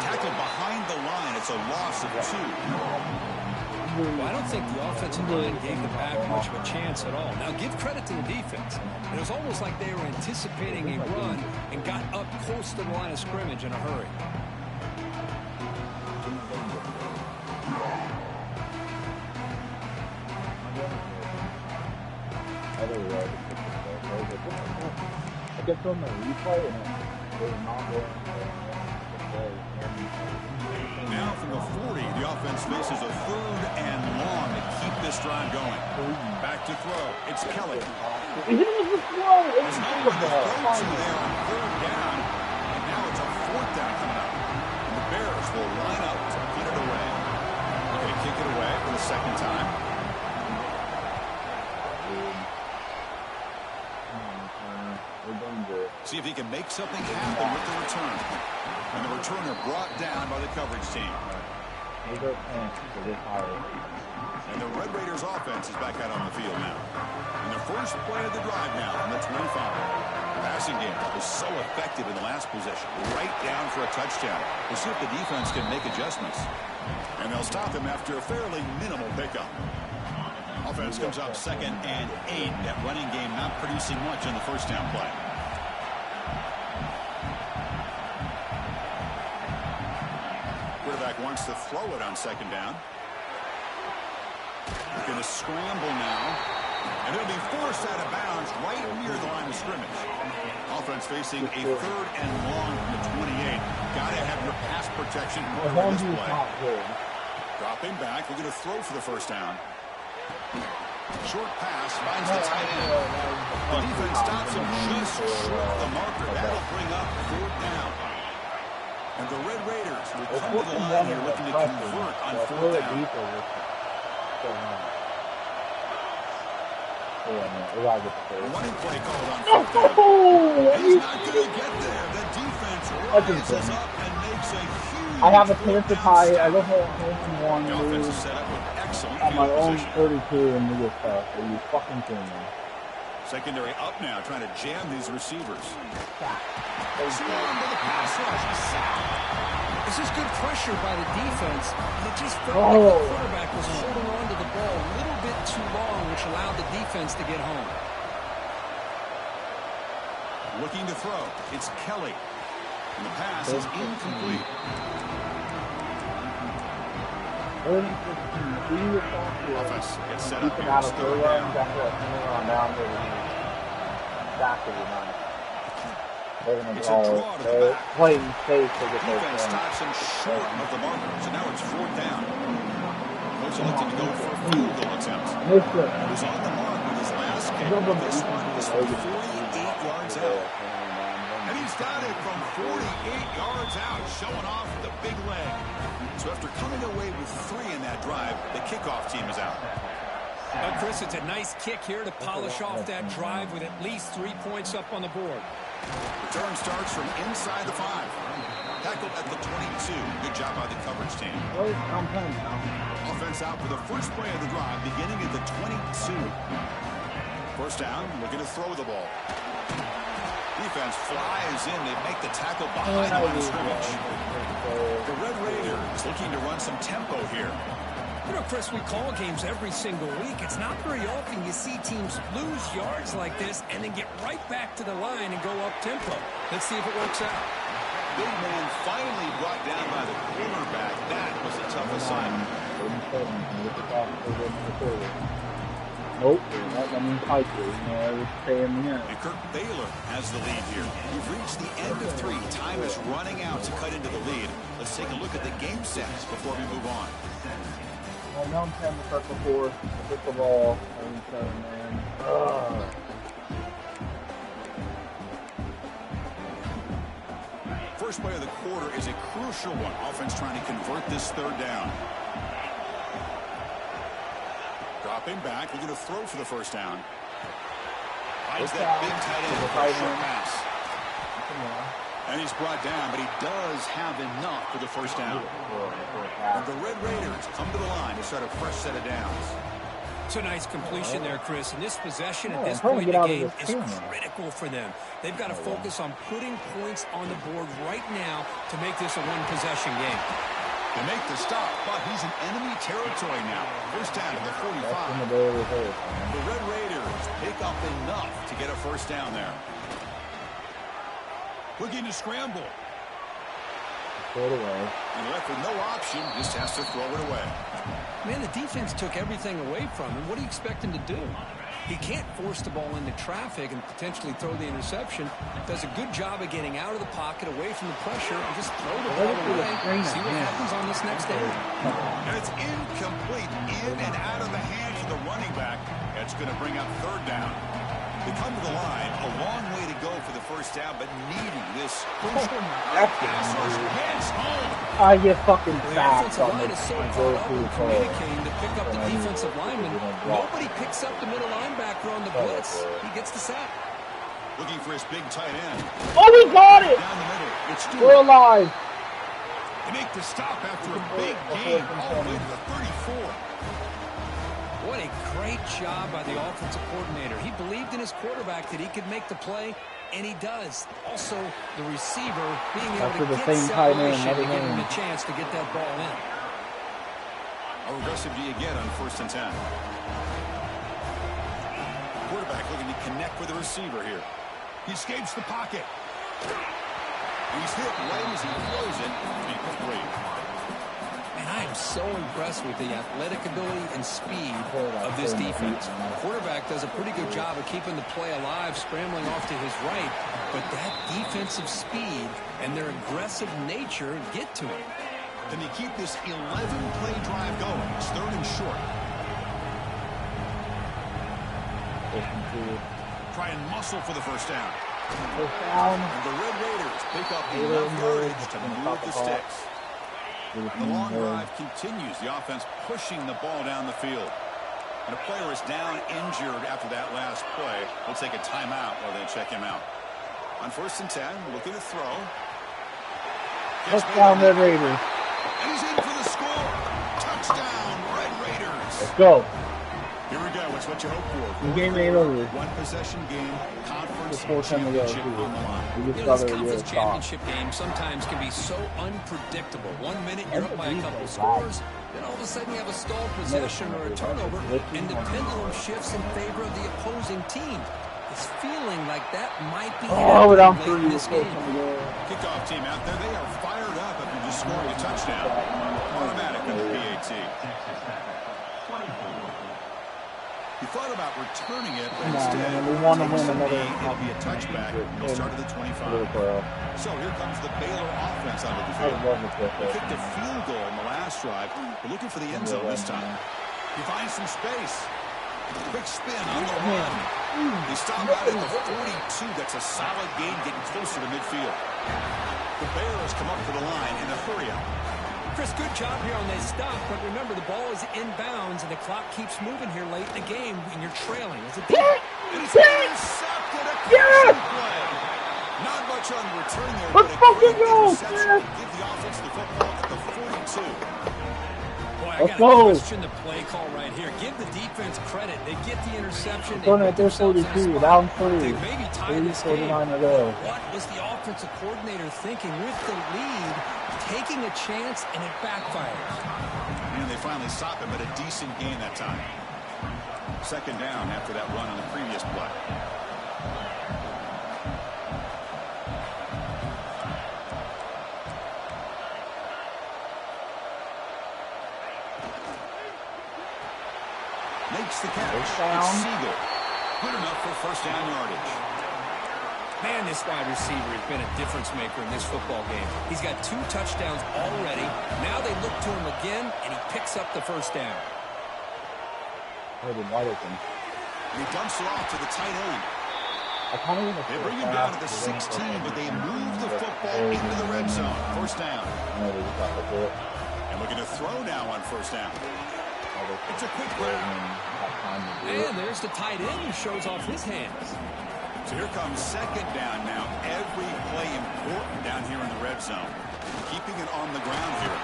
Tackle behind the line. It's a loss of 2. Well, I don't think the offensive line gave the back much of a chance at all. Now, give credit to the defense. It was almost like they were anticipating a run and got up close to the line of scrimmage in a hurry. Now from the 40, the offense faces a 3rd and long to keep this drive going. Back to throw. It's Kelly. There's no one to throw to there on 3rd down. And now it's a 4th down coming up. And the Bears will line up to put it away. They're going to kick it away for the 2nd time. See if he can make something happen with the return. And the returner brought down by the coverage team. And the Red Raiders offense is back out on the field now. And the first play of the drive now on the 25. The passing game was so effective in the last possession. Right down for a touchdown. We'll see if the defense can make adjustments. And they'll stop him after a fairly minimal pickup. Offense comes up 2nd and 8. That running game not producing much on the first down play. Quarterback wants to throw it on 2nd down. He's going to scramble now. And it'll be forced out of bounds right near the line of scrimmage. Offense facing a 3rd and long from the 28. Got to have your pass protection for this play. Dropping back. We're going to throw for the first down. Short pass finds the tight end. The defense stops him just short of the marker. That'll bring up 4th down. And the Red Raiders will come to the line here looking to convert on 4th down. Running play called on 4th down. He's not going to get there. The defense rises up and makes a huge... I have a chance to tie it. I go for a 1 The offense is set up with excellent on my own position. 32 and we get stuff. Are you fucking kidding me? Secondary up now, trying to jam these receivers. Swarm to the pass rush. This is good pressure by the defense. It just felt like the quarterback was holding on to the ball a little bit too long, which allowed the defense to get home. Looking to throw. It's Kelly. And the pass is incomplete. Offense gets set up here. It's third down. It's a draw to the back. Defense stops him short of the marker, so now it's fourth down. Coach elected to go for a field goal attempt. He was on the mark with his last kick. This one is from 48 yards out. And he's got it from 48 yards out, showing off the big leg. So after coming away with 3 in that drive, the kickoff team is out. Well, Chris, it's a nice kick here to polish off that drive with at least 3 points up on the board. Return starts from inside the 5. Tackled at the 22. Good job by the coverage team. Offense out for the first play of the drive, beginning at the 22. First down, looking to throw the ball. Defense flies in. They make the tackle behind the line of scrimmage. The Red Raiders looking to run some tempo here. You know, Chris, we call games every single week. It's not very often you see teams lose yards like this and then get right back to the line and go up tempo. Let's see if it works out. Big man finally brought down by the cornerback. That was a tough assignment. Nope, that means Piper. And Kirk Baylor has the lead here. We've reached the end of 3. Time is running out to cut into the lead. Let's take a look at the game sets before we move on. Well, now I'm 10 to start before. Pick the ball. Man. First play of the quarter is a crucial one. Offense trying to convert this third down. Dropping back, looking to throw for the first down. Finds that big tight end for a short pass. And he's brought down, but he does have enough for the first down. And the Red Raiders come to the line to start a fresh set of downs. It's a nice completion there, Chris. And this possession at this point in the game is critical for them. They've got to focus on putting points on the board right now to make this a one-possession game. They make the stop, but he's in enemy territory now. First down to the 45. The Red Raiders pick up enough to get a first down there. Looking to scramble. Throw it away. And left with no option, just has to throw it away. Man, the defense took everything away from him. What do you expect him to do? He can't force the ball into traffic and potentially throw the interception. Does a good job of getting out of the pocket, away from the pressure, and just throw the ball away. See what happens on this next down. And it's incomplete, in and out of the hands of the running back. That's going to bring up third down. They come to the line, a long way to go for the first down, but needing this crucial pass rush heads home. I get fucking The fast offensive on line this. is so caught up in communicating to pick up the defensive lineman. Nobody picks up the middle linebacker on the blitz. He gets the sack. Looking for his big tight end. Oh, we got it! Down the middle, it's Stewart. We're alive. They make the stop after a big gain all the way to the 34. What a great job by the offensive coordinator. He believed in his quarterback that he could make the play, and he does. Also, the receiver being able to get separation to give him a chance to get that ball in. How aggressive do you get on 1st and 10? Quarterback looking to connect with the receiver here. He escapes the pocket. He's hit right as he throws it. Incomplete. And I am so impressed with the athletic ability and speed of this defense. The quarterback does a pretty good job of keeping the play alive, scrambling off to his right. But that defensive speed and their aggressive nature get to him. Can they keep this 11-play drive going? It's 3rd and short. Try and muscle for the first down. And the Red Raiders pick up enough yardage to move the sticks. The long drive continues. The offense pushing the ball down the field. And a player is down injured after that last play. We'll take a timeout while they check him out. On 1st and 10, looking to throw. Touchdown, Red Raiders. And he's in for the score. Touchdown, Red Raiders. Let's go. Here we go. It's what you hope for. The game ain't over. One possession game, conference championship on the line. This conference championship game sometimes can be so unpredictable. 1 minute you're up by a couple of scores, then all of a sudden you have a stalled possession or a turnover, and the pendulum shifts in favor of the opposing team. It's feeling like that might be late in this game. Kickoff team out there, they are fired up after just scoring a touchdown. Automatic on the PA PAT. He thought about returning it, but instead, it'll be a touchback. He'll start at the 25. So here comes the Baylor offense onto the field. They kicked a field goal in the last drive. They're looking for the end zone this time. He finds some space. Quick spin on the run. He stopped out at the 42. That's a solid gain, getting closer to midfield. The Bears come up to the line in a hurry-up. Chris, good job here on this stop, but remember the ball is inbounds and the clock keeps moving here late in the game and you're trailing. It's a and he's intercepted a caution play. Not much on the return there, but a great interception to give the offense the football at the 42. Boy, I got to question the play call right here. Give the defense credit. They get the interception. Going at their 42, down 3. They maybe tied this game. Ago. What was the offensive coordinator thinking with the lead, taking a chance, and it backfires? And they finally stop him, but a decent gain that time. Second down after that run on the previous play. Makes the catch. It's Siegel. Good enough for first down yardage. Man, this wide receiver has been a difference maker in this football game. He's got 2 touchdowns already. Now they look to him again, and he picks up the first down. He dumps it off to the tight end. They bring him down to the 16, but they move the football into the red zone. First down. And looking to throw now on first down. It's a quick run. And there's the tight end who shows off his hands. So here comes second down now. Every play important down here in the red zone. Keeping it on the ground here.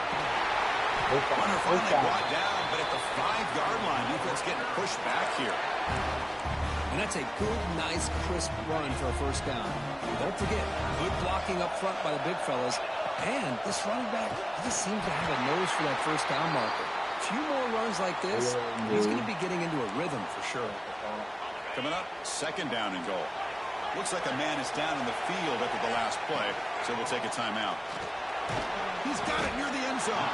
Runner finally brought down, but at the 5-yard line, defense getting pushed back here. And that's a good, nice, crisp run for a first down. And don't forget, good blocking up front by the big fellas. And this running back just seems to have a nose for that first down marker. A few more runs like this, he's going to be getting into a rhythm for sure. Coming up, second down and goal. Looks like a man is down in the field after the last play, so we'll take a timeout. He's got it near the end zone.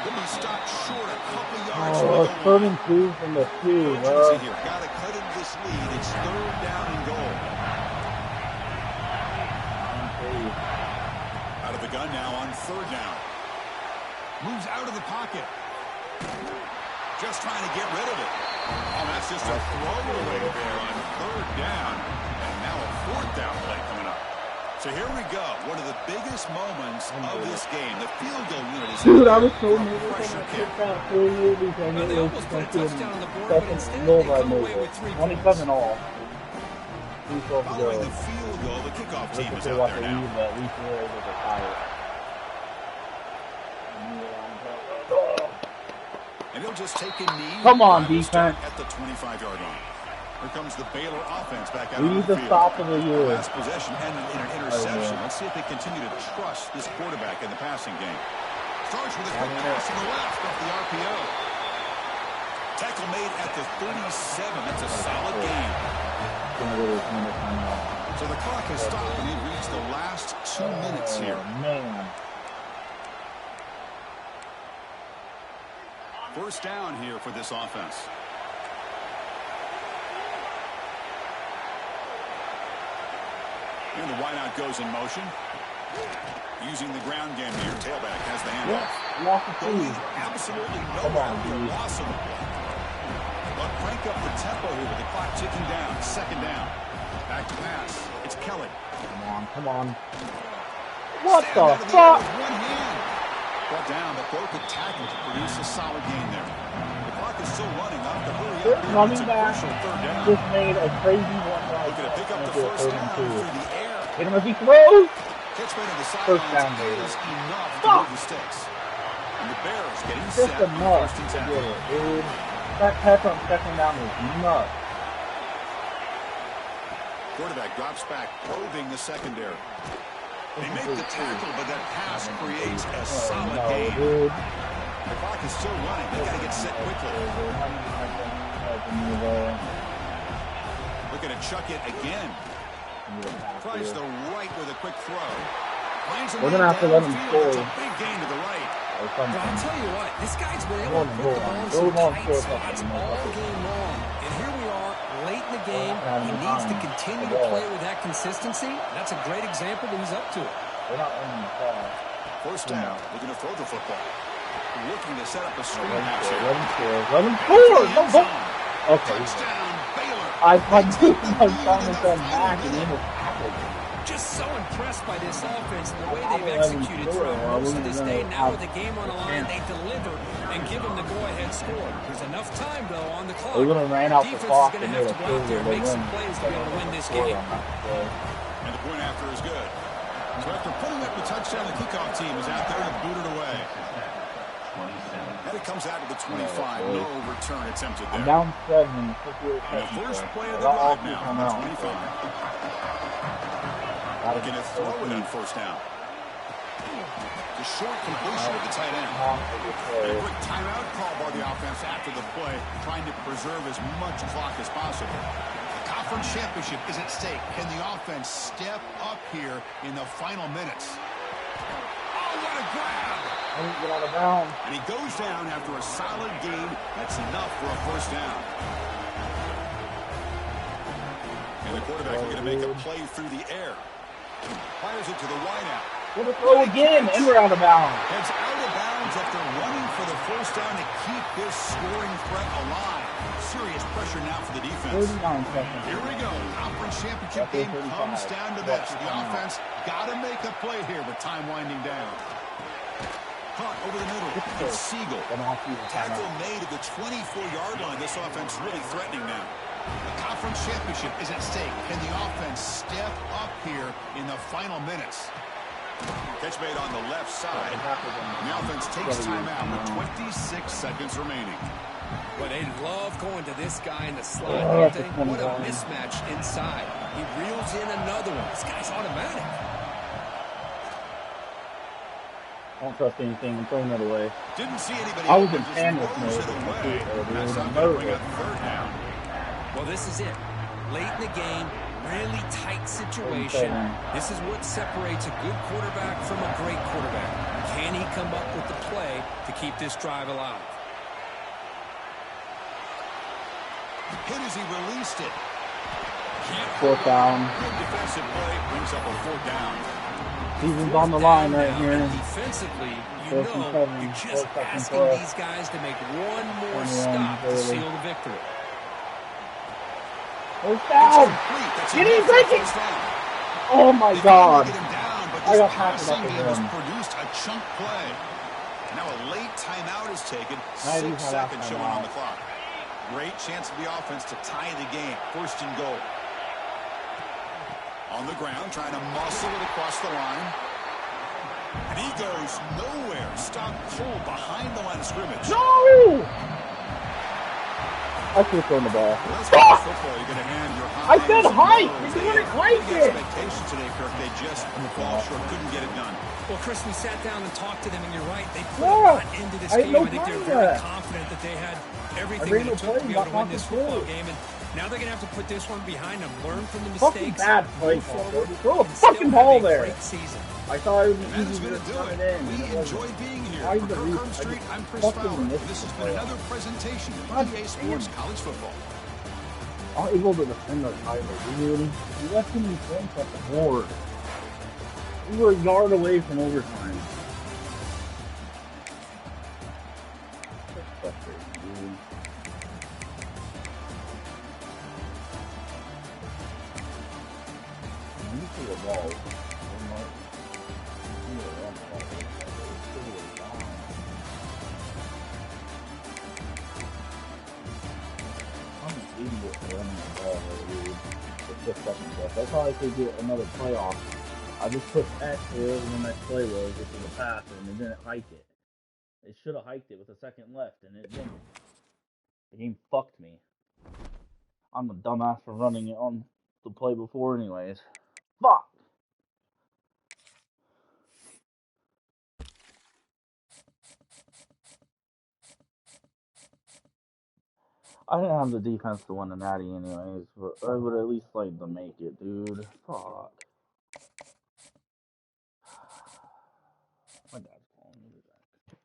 He'll be stopped short a couple yards from the goal line. 2 from the 2, Got to cut into this lead. It's third down and goal. Out of the gun now on third down. Moves out of the pocket. Just trying to get rid of it. Oh, that's just a throwaway there on third down. And now a fourth down play coming up. So here we go. One of the biggest moments of this game. The field goal unit is dude, I was so nervous pressure kick. Well, they almost put a touchdown on the board, but instead they come away with 3 points. 27 all. Following the field goal, the kickoff team is out there now. And he'll just take a knee. Come on, defense. At the 25-yard line. Here comes the Baylor offense back out we on need the the field. stop of the year. Last possession ended in an interception. Let's see if they continue to trust this quarterback in the passing game. Starts with a quick pass to the left off the RPO. Tackle made at the 37. That's a solid gain. So the clock has stopped and we've reached the last 2 minutes here. Man. First down here for this offense. And the wideout goes in motion. Using the ground game here. Tailback has the handoff. Absolutely no loss of the ball. But crank up the tempo here with the clock ticking down. Second down. Back to pass. It's Kelly. Come on. What the fuck? One hand. Brought down, but broke a tackle to produce a solid gain there. The clock is still running up. The hurry up here. Running It's a back crucial third down. just made a crazy one. Looking to pick up the first down through the air. Hit him as he throws. Catch made on the First down, sidelines is enough to move the sticks. And the Bears getting Just set on enough first and to 10. get it, dude. That catch on second down was nuts. Quarterback drops back, probing the secondary. They make the tackle, but that pass creates a solid gain. Dude. The clock is still running. They got to get set quickly. Looking to chuck it again. Tries the right with a quick throw. We're going to have to let him score. It's a big gain to the right. But I'll tell you what, this guy's been able to put the ball in some tight spots all game long. And here we are, late in the game. He needs to continue to play with that consistency. That's a great example that he's up to it. They're not running the ball. First down, looking to throw the football. Looking to set up a screen pass here. 11 4. No, okay. Touchdown, Baylor. I thought my son was done back and then it happened. Just so impressed by this offense and the way they've executed throughout most of this day. Now with the game on the line, they deliver and give them the go-ahead score. There's enough time, though, on the clock. They're going to ran out the clock and have to go out there and make some plays to be able to win this game. And the point after is good. So after putting up the touchdown, the kickoff team is out there to boot it away. And it comes out to the 25. No return attempted there. Down 7. And the first play of the drive now on the 25. Looking to throw it on first down. The short completion of the tight end. A quick timeout call by the offense after the play, trying to preserve as much clock as possible. The conference championship is at stake. Can the offense step up here in the final minutes? Oh, what a grab! Get out of bounds. And he goes down after a solid gain. That's enough for a first down. And the quarterback is going to make a play through the air. Fires it to the wideout. We're going to throw again, and we're out of bounds. Heads out of bounds after running for the first down to keep this scoring threat alive. Serious pressure now for the defense. 39 seconds. Here we go. Conference championship game comes down to this. The offense got to make a play here with time winding down. Caught over the middle. It's Siegel. Tackle made at the 24-yard line. This offense really threatening now. The conference championship is at stake. Can the offense step up here in the final minutes? Catch made on the left side. And the offense takes time out with 26 seconds remaining. Well, they love going to this guy in the slot, don't they? What a mismatch inside. He reels in another one. This guy's automatic. I don't trust anything. I'm throwing it away. Didn't see anybody. I was in panic mode. That's not going to bring up third down. Well, this is it. Late in the game, really tight situation. This is what separates a good quarterback from a great quarterback. Can he come up with the play to keep this drive alive? Hit as he released it. Fourth down. Good defensive play brings up a fourth down. Season's on the line right here. Defensively, you know, you're just asking these guys to make one more stop to seal the victory. First down! Get him, breaking! Oh my God! I got passed up again. Produced a chunk play. Now a late timeout is taken. 6 seconds showing on the clock. Great chance for the offense to tie the game. First and goal. On the ground, trying to muscle it across the line. And he goes nowhere. Stopped cold behind the line of scrimmage. No! I should have thrown the ball. Well, football, you're going to hand your I said height! You're doing it right there! Expectations today, Kirk. They just fall short. Couldn't get it done. Well, Chris, we sat down and talked to them, and you're right. They put a lot into this game. I think they're very confident that they had everything that it took to be able to win this football game. And now they're going to have to put this one behind them, learn from the mistakes, bad play, forward, throw a fucking ball there. Great season. I thought it was That is easy going to to do turn it. it in. We enjoy being here. Why For the Kirk reason? Street, I'm Chris Fucking Fowler. missed This has the been playoff. another presentation God of EA Sports College Football. I'm able to defend our title, dude. We left too many points at the board. We were a yard away from overtime. That's frustrating, dude. You see the ball. Running the ball, dude. That's how I could get another playoff. I just put X wherever the next play was, which was a pass, and they didn't hike it. They should have hiked it with a second left, and it didn't. The game fucked me. I'm a dumbass for running it on the play before anyways. Fuck! I didn't have the defense to win the Natty anyways, but I would at least like to make it, dude. Fuck. My dad's calling me back.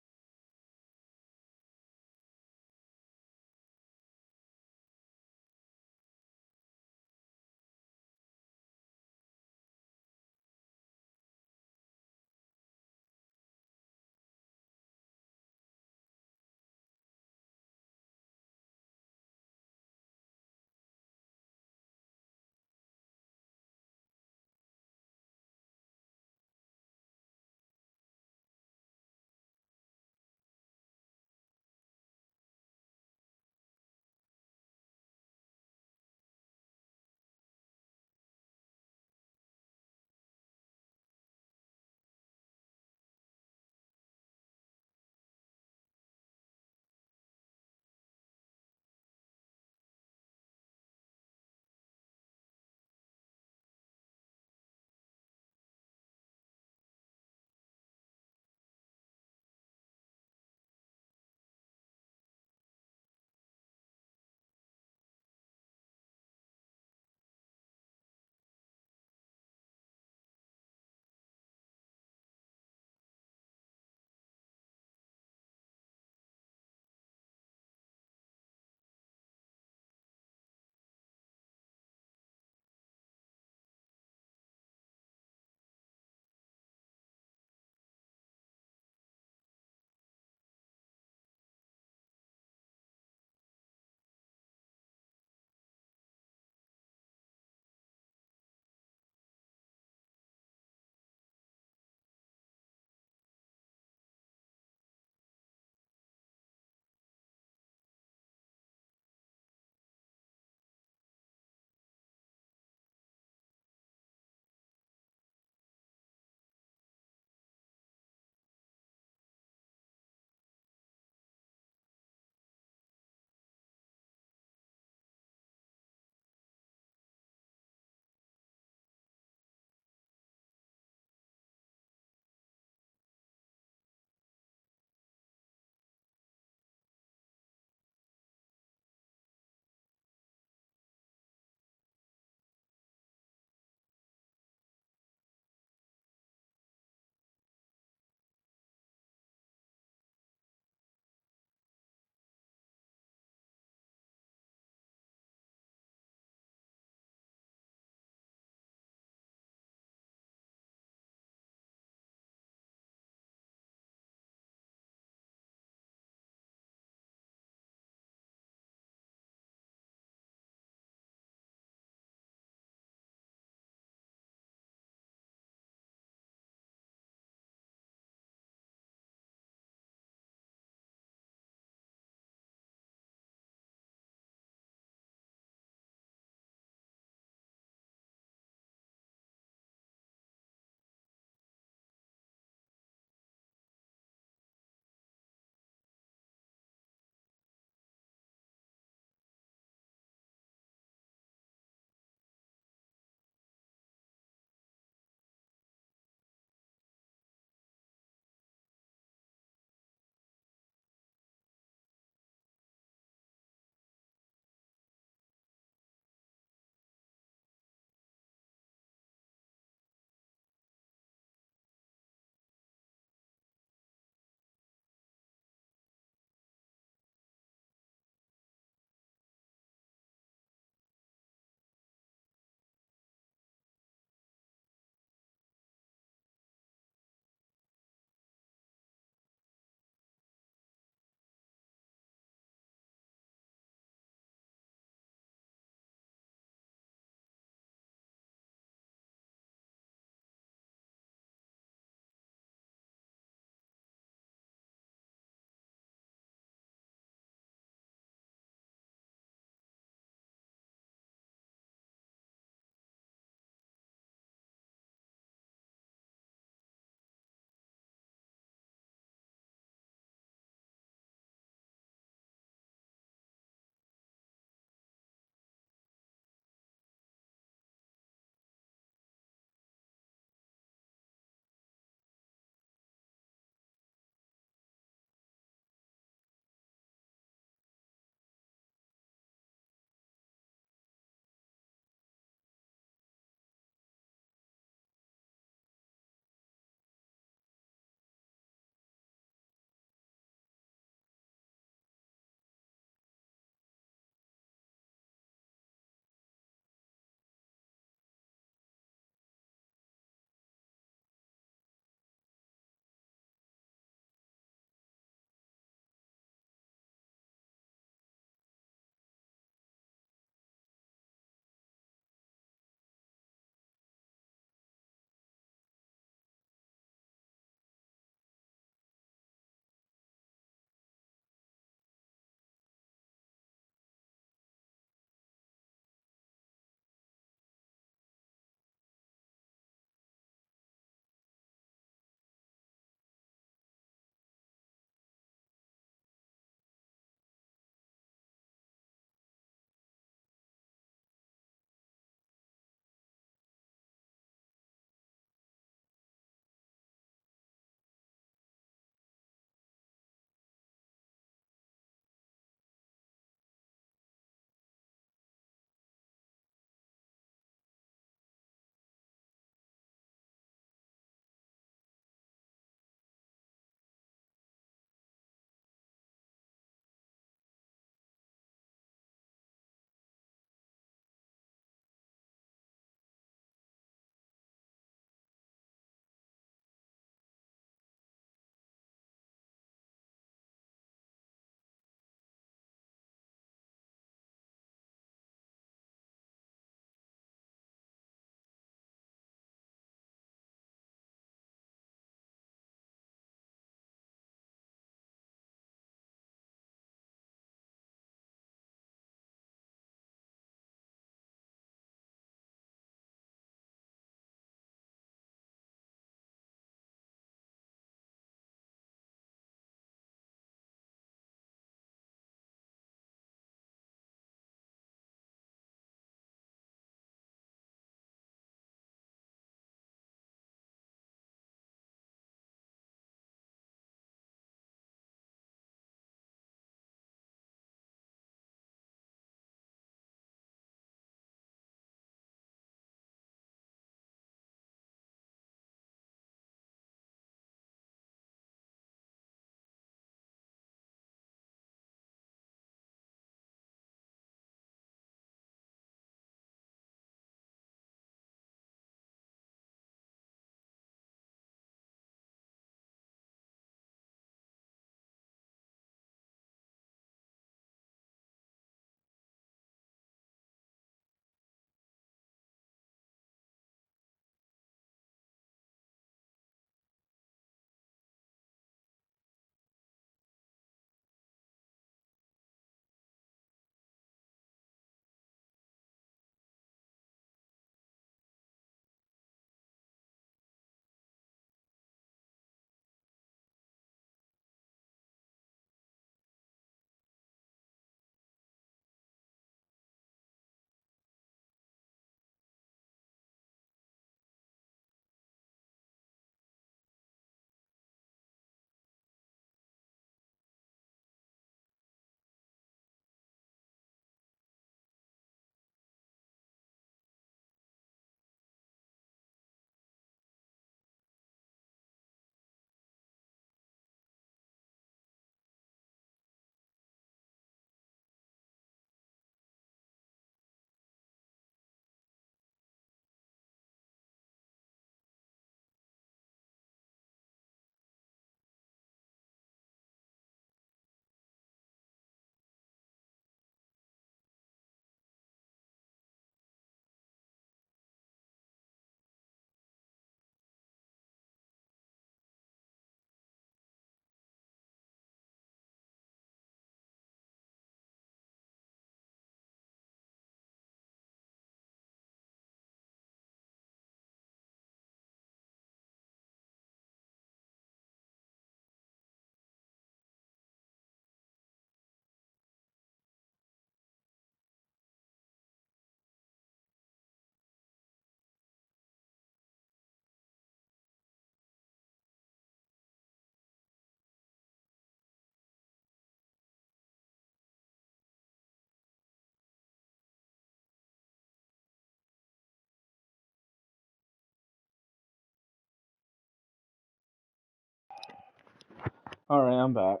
Alright, I'm back.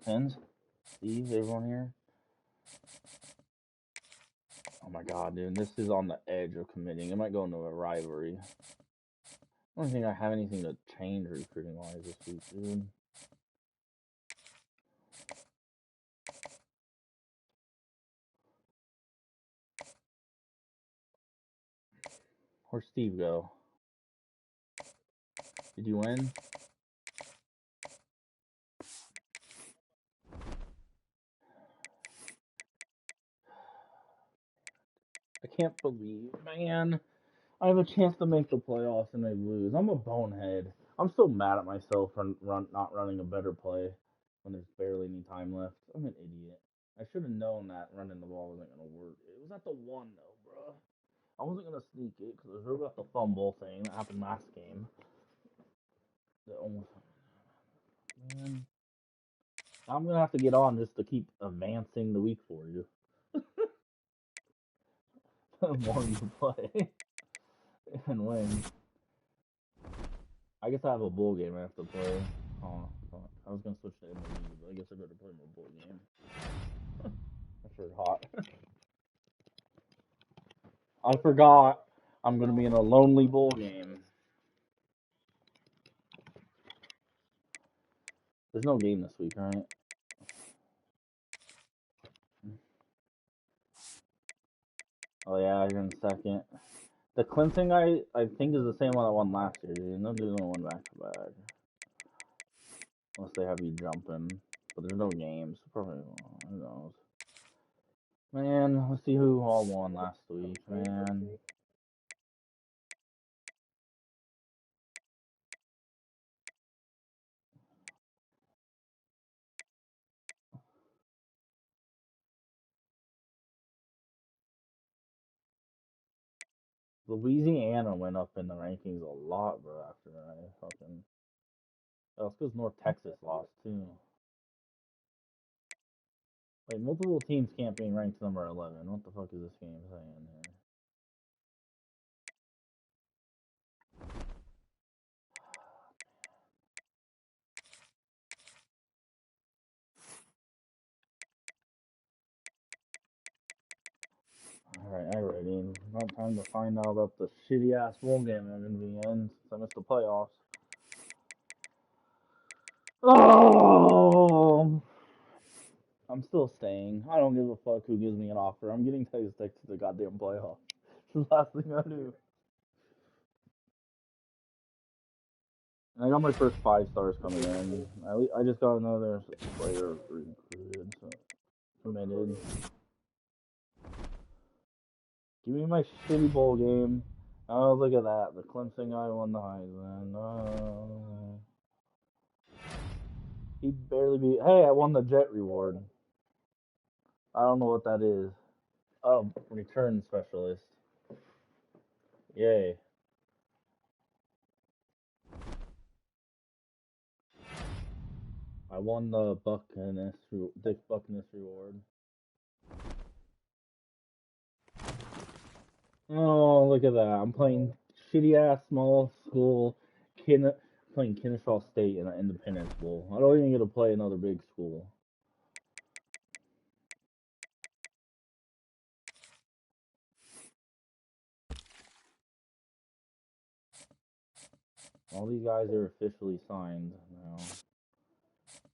Pens? Steve, everyone here? Oh my god, dude, this is on the edge of committing. It might go into a rivalry. I don't think I have anything to change recruiting-wise this week, dude. Where'd Steve go? Did you win? I can't believe, man. I have a chance to make the playoffs and I lose. I'm a bonehead. I'm so mad at myself for not running a better play when there's barely any time left. I'm an idiot. I should have known that running the ball wasn't going to work. It was at the one, though, bro. I wasn't going to sneak it because I was worried about the fumble thing that happened last game. Man. I'm going to have to get on just to keep advancing the week for you. More you play and win. I guess I have a bowl game I have to play. Oh, fuck. I was gonna switch to MLB, but I guess I better play my bowl game. That's sure hot. I forgot. I'm gonna be in a lonely bowl game. There's no game this week, right? Oh yeah, you're in second. The Clemson guy, I think, is the same one that won last year, dude. No dude's gonna win back to back. Unless they have you jumping. But there's no games. Probably, who knows. Man, let's see who all won last week, man. Louisiana went up in the rankings a lot, bro, after I fucking... Oh, it's because North Texas lost, too. Wait, multiple teams can't be ranked number 11. What the fuck is this game saying here? Alright, alrighty. Not time to find out about the shitty-ass bowl game I'm gonna be in since I missed the playoffs. Oh! I'm still staying. I don't give a fuck who gives me an offer. I'm getting Texas Tech to the goddamn playoffs. It's the last thing I do. And I got my first 5 stars coming in. I just got another player recruited, so committed. Give me my shitty bowl game. Oh, look at that. The Clemson guy won the Heisman. Oh. He barely beat. Hey, I won the Jet reward. I don't know what that is. Oh, return specialist. Yay. I won the Dick Buckness reward. Oh, look at that. I'm playing shitty-ass small school, playing Kennesaw State in an Independence Bowl. I don't even get to play another big school. All these guys are officially signed now.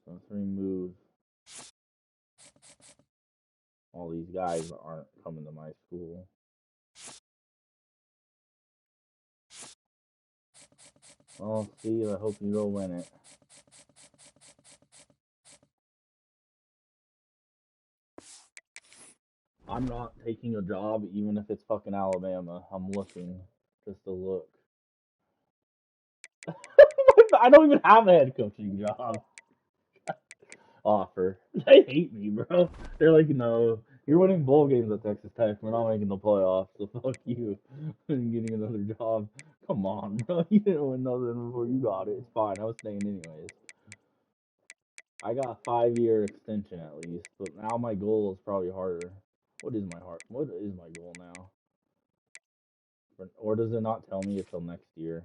So let's remove all these guys that aren't coming to my school. Well, Steve, I hope you go win it. I'm not taking a job, even if it's fucking Alabama. I'm looking just to look. I don't even have a head coaching job offer. They hate me, bro. They're like, no, you're winning bowl games at Texas Tech. We're not making the playoffs, so fuck you. I'm getting another job. Come on, bro. You didn't win nothing before you got it. It's fine. I was staying anyways. I got a 5-year extension at least, but now my goal is probably harder. What is my goal now? Or does it not tell me until next year?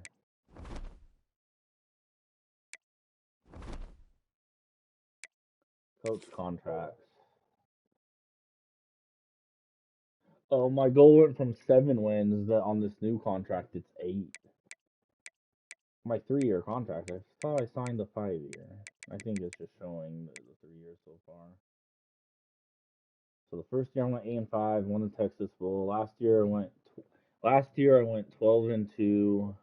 Coach contracts. Oh, my goal went from 7 wins. That on this new contract, it's 8. My 3-year contract. I thought I signed the 5-year. I think it's just showing the 3 years so far. So the first year I went 8-5, won the Texas Bowl. Last year I went 12-2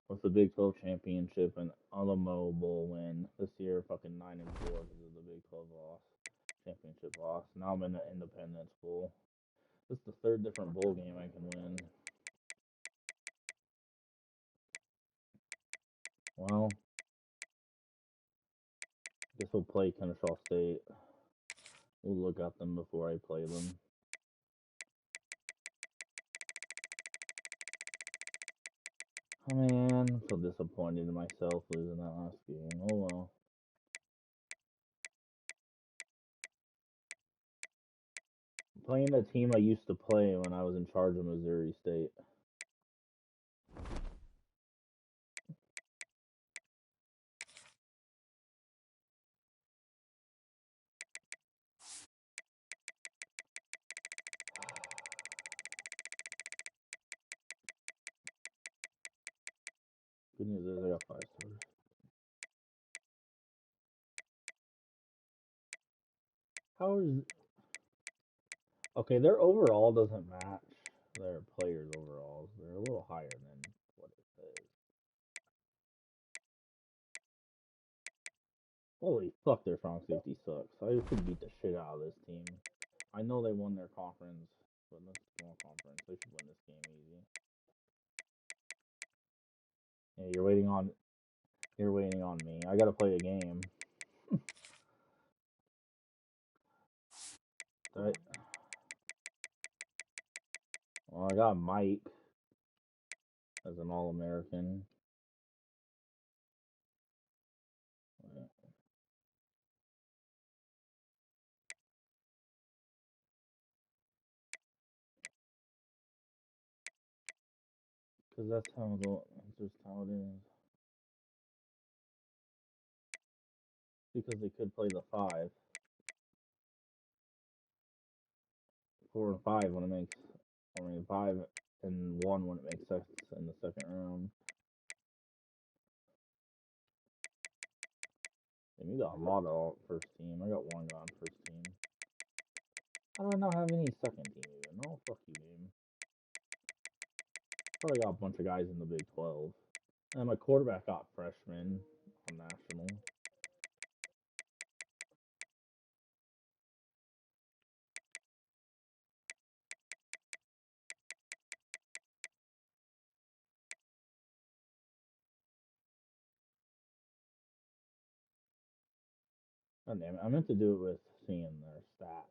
with the Big 12 championship and Alamo Bowl win. This year fucking 9-4 because of the Big 12 loss, championship loss. Now I'm in the Independence Bowl. This is the 3rd different bowl game I can win. Well, I guess we'll play Kennesaw State. We'll look at them before I play them. Oh man, I'm so disappointed in myself losing that last game. Oh well. I'm playing a team I used to play when I was in charge of Missouri State. Good news is I got 5 stars. How is... Okay, their overall doesn't match their players' overalls. They're a little higher than what it says. Holy fuck, their strong safety sucks. I could beat the shit out of this team. I know they won their conference, but this is a small conference. They should win this game easy. Yeah, you're waiting on me. I gotta play a game. Right. Well, I got Mike as an All-American. Because that's just how it is. Because they could play the 5. 4 and 5 when it makes... 5 and 1 when it makes sense in the 2nd round. And you got a lot of first team. I got 1 guy on first team. How do I not have any 2nd team even? Oh, fuck you, game. Probably got a bunch of guys in the Big 12. And my quarterback got freshman on national. God damn it. I meant to do it with seeing their stats.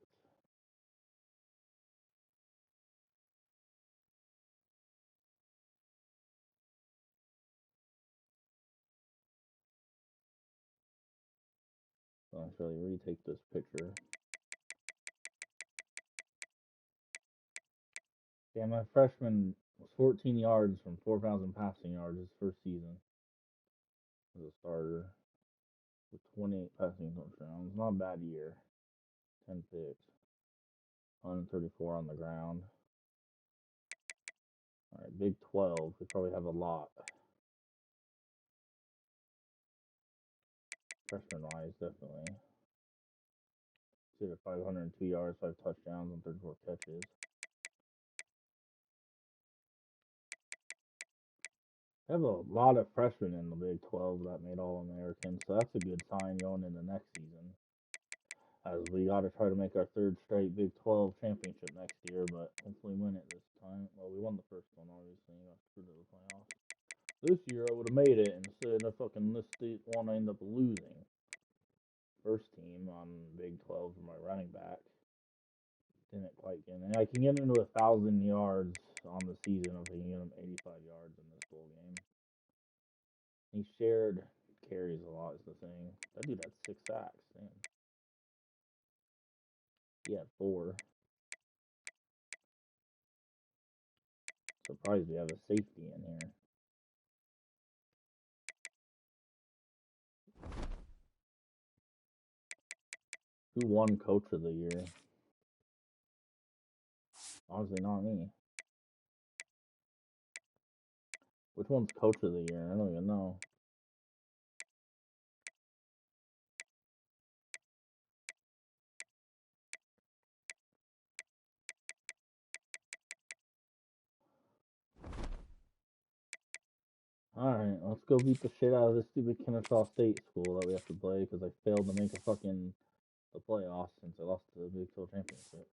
So I'll actually retake this picture. Damn, my freshman was 14 yards from 4,000 passing yards his first season as a starter with 28 passing touchdowns. Not a bad year. 10 picks. 134 on the ground. Alright, Big 12. We probably have a lot. Freshman-wise, definitely. See the 502 yards, 5 touchdowns, and 34 catches. I have a lot of freshmen in the Big 12 that made All-Americans, so that's a good sign going into next season. As we got to try to make our 3rd straight Big 12 championship next year, but hopefully win it this time. Well, we won the first one, obviously. Got through to the playoffs. This year I would have made it instead of fucking this one I end up losing. First team on Big 12 for my running back. Didn't quite get in. I can get into 1,000 yards on the season if I can get him 85 yards in this bowl game. He shared carries a lot is the thing. That dude had 6 sacks. Damn. He had 4. Surprised we have a safety in here. Who won Coach of the Year? Honestly, not me. Which one's Coach of the Year? I don't even know. Alright, let's go beat the shit out of this stupid Kennesaw State school that we have to play because I failed to make the playoffs since I lost the Big 12 championship.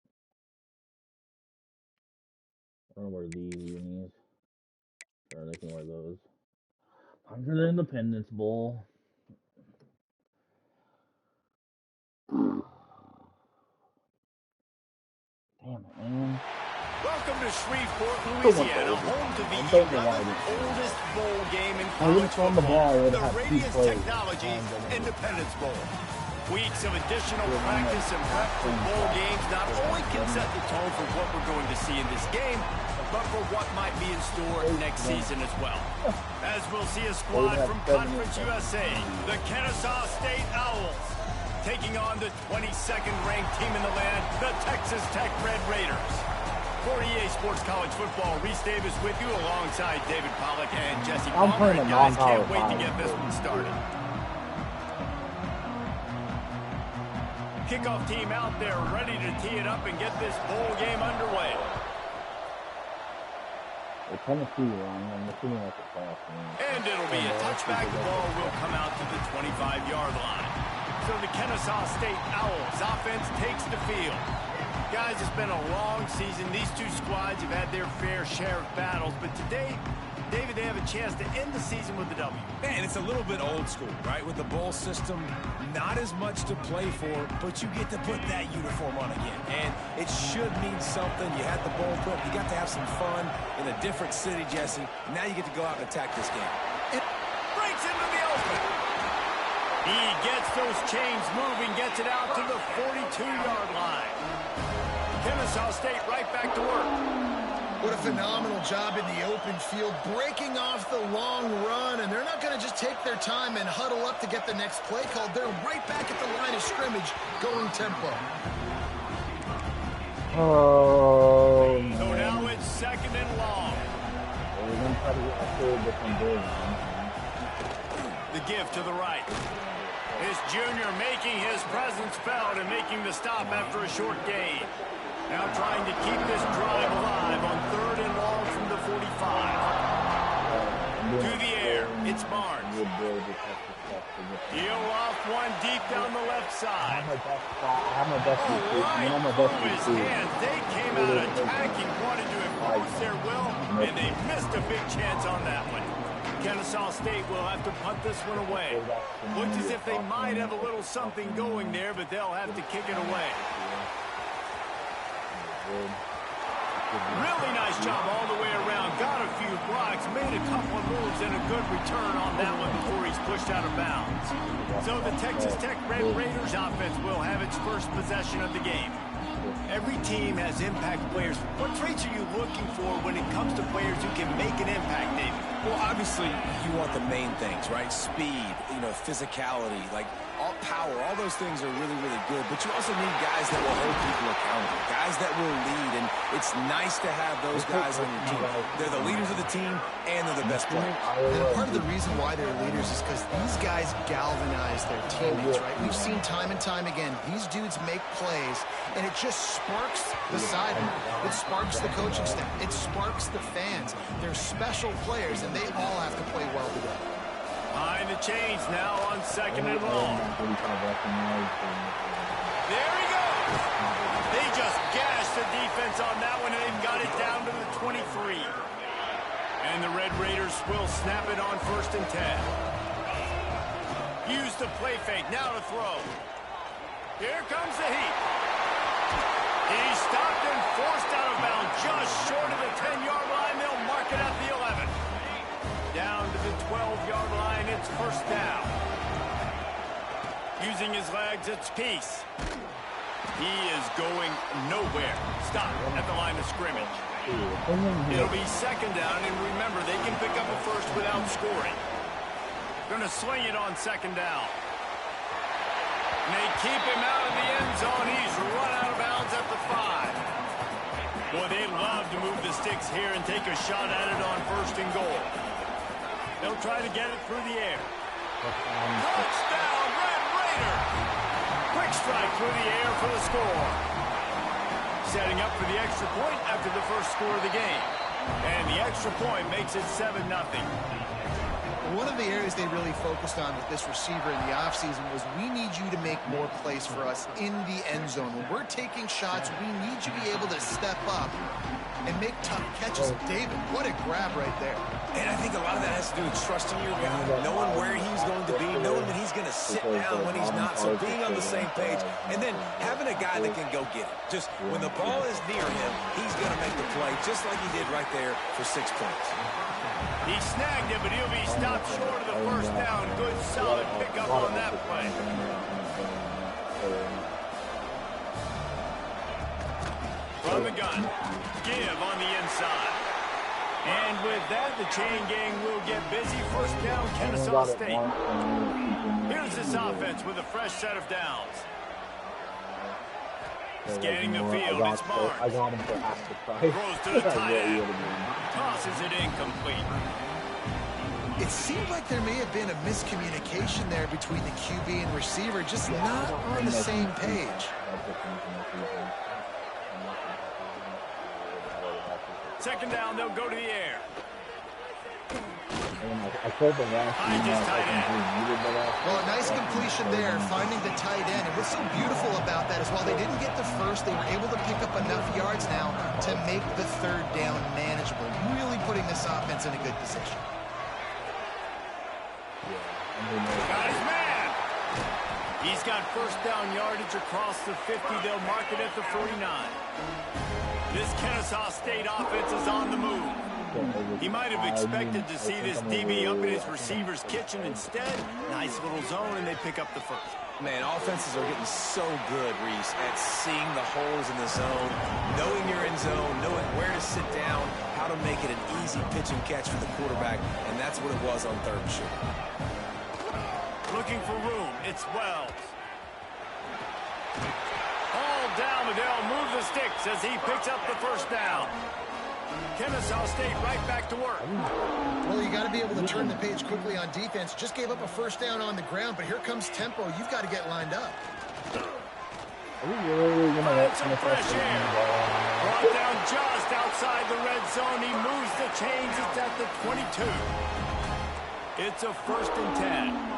I don't wear these unis. Sure, they can wear those. Time for the Independence Bowl. Damn it, man. Welcome to Shreveport, Louisiana, home to the 11th oldest bowl game in college football, the Radius Technologies Independence Bowl. Weeks of additional practice and prep for bowl games not only can set the tone for what we're going to see in this game, but for what might be in store next season as well. As we'll see a squad from Conference USA, the Kennesaw State Owls, taking on the 22nd ranked team in the land, the Texas Tech Red Raiders. For EA Sports College Football, Reese Davis with you alongside David Pollack and Jesse Palmer. And guys, can't wait to get this one started. Kickoff team out there ready to tee it up and get this bowl game underway. And it'll be a touchback. The ball will come out to the 25-yard line. So the Kennesaw State Owls offense takes the field. Guys, it's been a long season. These two squads have had their fair share of battles, but today, David, they have a chance to end the season with a W. Man, it's a little bit old school, right? With the bowl system, not as much to play for, but you get to put that uniform on again. And it should mean something. You had the bowl trip. You got to have some fun in a different city, Jesse. Now you get to go out and attack this game. It breaks into the open. He gets those chains moving, gets it out to the 42-yard line. Kennesaw State right back to work. What a phenomenal job in the open field, breaking off the long run, and they're not going to just take their time and huddle up to get the next play called. They're right back at the line of scrimmage, going tempo. Oh, so now it's second and long. The give to the right. This junior making his presence felt and making the stop after a short gain. Now trying to keep this drive alive on third and long from the 45. To the air, it's Barnes. He'll off one deep down the left side. Right through his hands. They came out attacking, wanted to impose their will, and they missed a big chance on that one. Kennesaw State will have to punt this one away. Looks as if they might have a little something going there, but they'll have to kick it away. Really nice job all the way around. Got a few blocks, made a couple of moves, and a good return on that one before he's pushed out of bounds. So the Texas Tech Red Raiders offense will have its first possession of the game. Every team has impact players. What traits are you looking for when it comes to players who can make an impact, David? Well, obviously, you want the main things, right? Speed, physicality, like all power, all those things are really, really good. But you also need guys that will hold people accountable, guys that will lead. And it's nice to have those guys on your team. They're the leaders of the team, and they're the best players. And part of the reason why they're leaders is because these guys galvanize their teammates, right? We've seen time and time again, these dudes make plays, and it just sparks the sideline. It sparks the coaching staff. It sparks the fans. They're special players, and they all have to play well together. Behind the chains now on second and long. There he goes. They just gashed the defense on that one, and they've got it down to the 23. And the Red Raiders will snap it on 1st and 10. Use the play fake. Now to throw. Here comes the heat. He stopped and forced out of bounds just short of the 10-yard line. They'll mark it at the 11. Down to the 12-yard line, it's first down. Using his legs, it's Peace. He is going nowhere. Stop at the line of scrimmage. It'll be second down, and remember, they can pick up a first without scoring. Going to sling it on second down. And they keep him out of the end here and take a shot at it on 1st and goal. They'll try to get it through the air. Touchdown, Red Raider! Quick strike through the air for the score. Setting up for the extra point after the first score of the game. And the extra point makes it 7-0. One of the areas they really focused on with this receiver in the offseason was we need you to make more plays for us in the end zone. When we're taking shots, we need you to be able to step up and make tough catches. David, what a grab right there. And I think a lot of that has to do with trusting your guy, knowing where he's going to be, knowing that he's going to sit down when he's not, so being on the same page, and then having a guy that can go get it. Just when the ball is near him, he's going to make the play, just like he did right there for 6 points. He snagged it, but he'll be stopped short of the first down. Good, solid pickup on that play. From the gun, give on the inside. And with that, the chain gang will get busy. First down, Kennesaw State. Here's this offense with a fresh set of downs. Scanning the field, it's Barnes. I got him for half the price. Throws to the tight end. Tosses it incomplete. It seemed like there may have been a miscommunication there between the QB and receiver, just not on the same page. Second down, they'll go to the air. I told them last Well, a nice completion there, finding the tight end. And what's so beautiful about that is while they didn't get the first, they were able to pick up enough yards now to make the third down manageable, really putting this offense in a good position. Got his man. He's got first down yardage across the 50. They'll mark it at the 49. This Kennesaw State offense is on the move. He might have expected to see this DB up in his receiver's kitchen. Instead, nice little zone, and they pick up the first. Man, offenses are getting so good, Reese, at seeing the holes in the zone, knowing you're in zone, knowing where to sit down, how to make it an easy pitch and catch for the quarterback, and that's what it was on 3rd and short. Looking for room, it's Wells. All down, but they'll move the sticks as he picks up the first down. Kennesaw State right back to work. Well, you got to be able to turn the page quickly on defense. Just gave up a first down on the ground, but here comes tempo. You've got to get lined up. Some fresh air. Brought down just outside the red zone. He moves the chains. It's at the 22. It's a 1st and 10.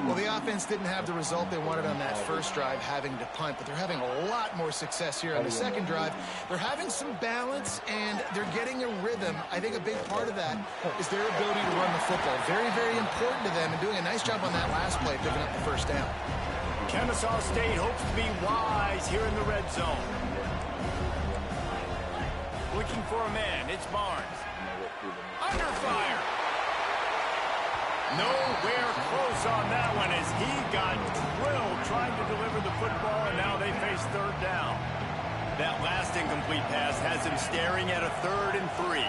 Well, the offense didn't have the result they wanted on that first drive, having to punt, but they're having a lot more success here on the second drive. They're having some balance, and they're getting a rhythm. I think a big part of that is their ability to run the football. Very, very important to them, and doing a nice job on that last play, picking up the first down. Kennesaw State hopes to be wise here in the red zone. Looking for a man. It's Barnes. Under fire. Nowhere close on that one as he got drilled trying to deliver the football, and now they face 3rd down. That last incomplete pass has him staring at a 3rd and 3.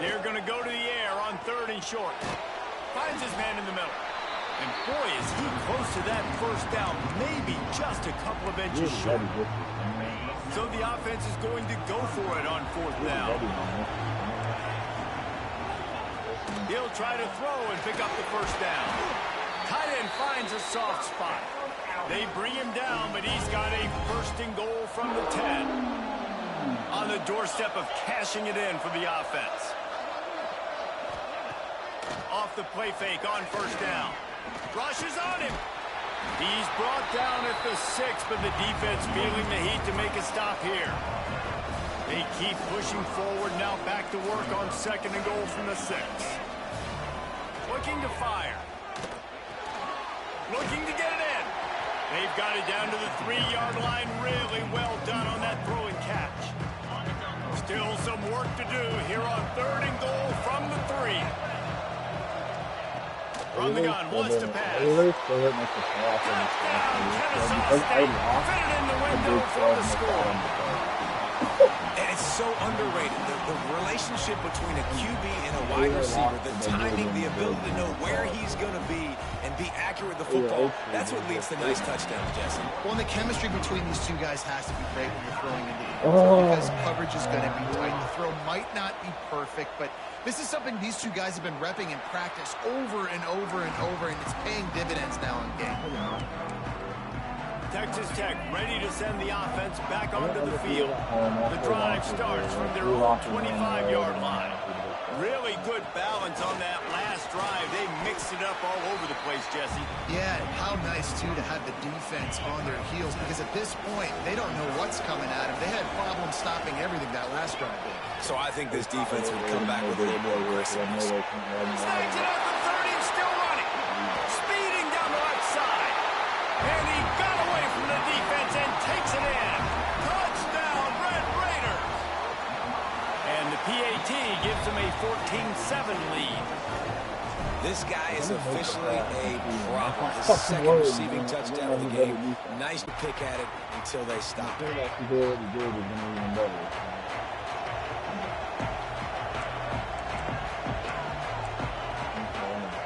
They're going to go to the air on 3rd and short. Finds his man in the middle. And boy, is he close to that first down, maybe just a couple of inches short. So the offense is going to go for it on 4th down. He'll try to throw and pick up the first down. Tight end finds a soft spot. They bring him down, but he's got a 1st and goal from the 10. On the doorstep of cashing it in for the offense. Off the play fake on 1st down. Rushes on him. He's brought down at the 6, but the defense feeling the heat to make a stop here. They keep pushing forward, now back to work on 2nd and goal from the 6. Looking to fire. Looking to get it in. They've got it down to the 3-yard line. Really well done on that throw and catch. Still some work to do here on 3rd and goal from the 3. From the gun, wants to pass. Touchdown, Kennesaw State. Fit it in the window for the score. And it's so underrated. The relationship between a QB and a wide receiver, the timing, the ability to know where he's going to be and be accurate with the football, that's what leads to nice touchdowns, Jesse. Well, and the chemistry between these two guys has to be great when you're throwing into the end zone because coverage is going to be tight. The throw might not be perfect, but this is something these two guys have been repping in practice over and over and over, and it's paying dividends now in game. Texas Tech ready to send the offense back onto the field. The drive starts from their own 25-yard line. Really good balance on that last drive. They mixed it up all over the place, Jesse. Yeah, how nice, too, to have the defense on their heels because at this point, they don't know what's coming at them. They had problems stopping everything that last drive did. So I think this defense would come back with a little more aggressiveness. Snags it at the 30, still running. Speeding down the right side. And he got away from the defense and takes it in. Touchdown, Red Raiders. And the PAT gives them a 14-7 lead. This guy is officially a problem. His second receiving touchdown of the game. Nice to pick at it until they stop.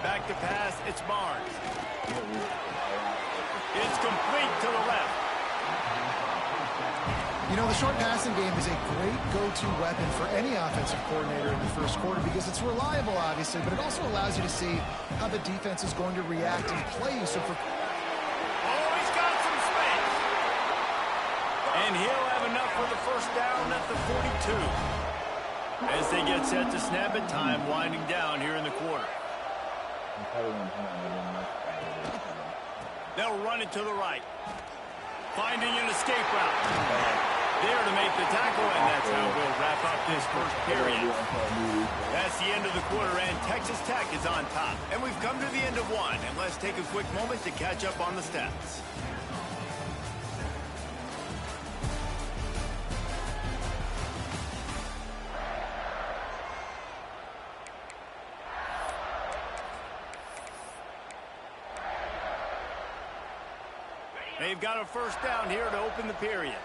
Back to pass, it's Barnes. It's complete to the left. You know, the short passing game is a great go-to weapon for any offensive coordinator in the first quarter because it's reliable, obviously, but it also allows you to see how the defense is going to react and play. So for He's got some space. And he'll have enough for the first down at the 42. As they get set to snap it, time winding down here in the quarter. They'll run it to the right. Finding an escape route. There to make the tackle, and that's how we'll wrap up this first period. That's the end of the quarter, and Texas Tech is on top. And we've come to the end of one, and let's take a quick moment to catch up on the stats. They've got a first down here to open the period.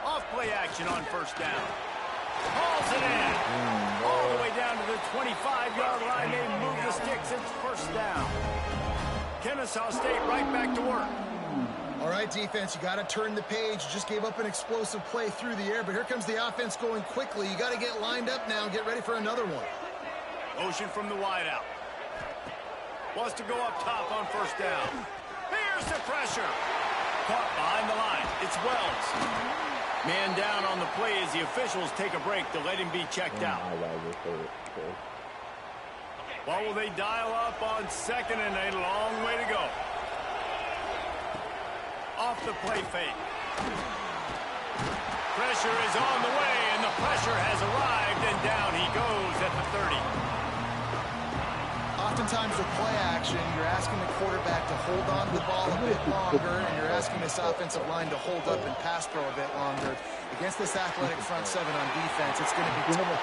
Off play action on first down. Hauls it in. All the way down to the 25-yard line. They move the sticks. It's first down. Kennesaw State right back to work. all right, defense, you got to turn the page. You just gave up an explosive play through the air, but here comes the offense going quickly. You got to get lined up now and get ready for another one. Motion from the wideout. Wants to go up top on first down. Here's the pressure. Caught behind the line. It's Wells. Man down on the play as the officials take a break to let him be checked out. What will they dial up on second and a long way to go? Off the play fake. Pressure is on the way, and the pressure has arrived, and down he goes at the 30. Oftentimes with play action, you're asking the quarterback to hold on to the ball a bit longer, and you're asking this offensive line to hold up and pass pro a bit longer. Against this athletic front seven on defense, it's going to be tough.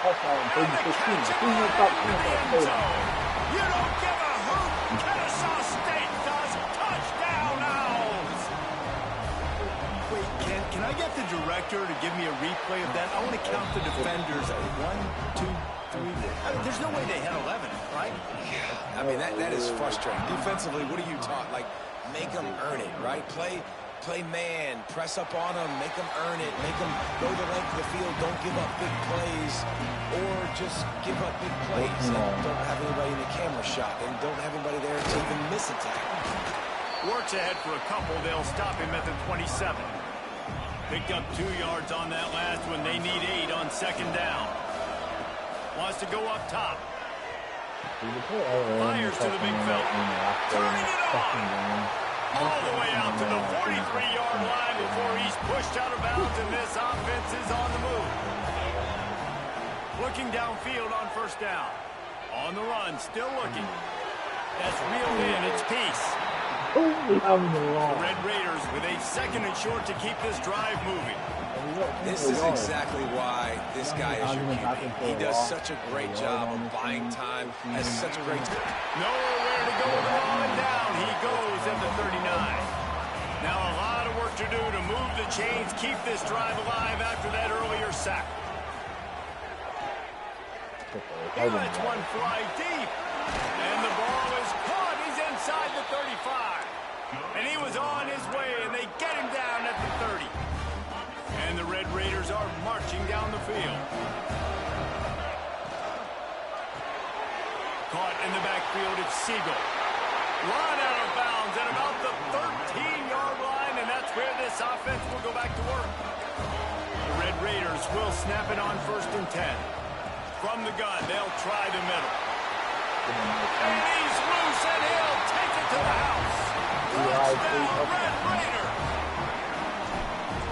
You don't give a hoot. Kennesaw State does. Touchdown Owls. Wait, can I get the director to give me a replay of that? I want to count the defenders. 1, 2, 3. There's no way they had 11, right? Yeah, I mean, that is frustrating. Defensively, what are you taught? Like, make them earn it, right? Play man, press up on them, make them earn it, make them go the length of the field, don't give up big plays, or just give up big plays and don't have anybody in the camera shot and don't have anybody there to even miss a tackle. Works ahead for a couple. They'll stop him at the 27. Picked up 2 yards on that last one. They need 8 on second down. Wants to go up top. Fires to the big fella. Turning it on. All the way out to the 43-yard line before he's pushed out of bounds, and this offense is on the move. Looking downfield on first down. On the run, still looking. That's reeled in. It's Peace. The Red Raiders with a second and short to keep this drive moving. This is exactly why this guy is your QB. He does such a great job of buying time, has such a great time. Nowhere to go with the ball, and down he goes at the 39. Now a lot of work to do to move the chains, keep this drive alive after that earlier sack. He lets one fly deep. And the ball is caught. He's inside the 35. And he was on his way, and they get him down at the 30. And the Red Raiders are marching down the field. Caught in the backfield, it's Siegel. Run out of bounds at about the 13-yard line, and that's where this offense will go back to work. The Red Raiders will snap it on 1st and 10. From the gun, they'll try the middle. And he's loose, and he'll take it to the house. Touchdown, Red Raider!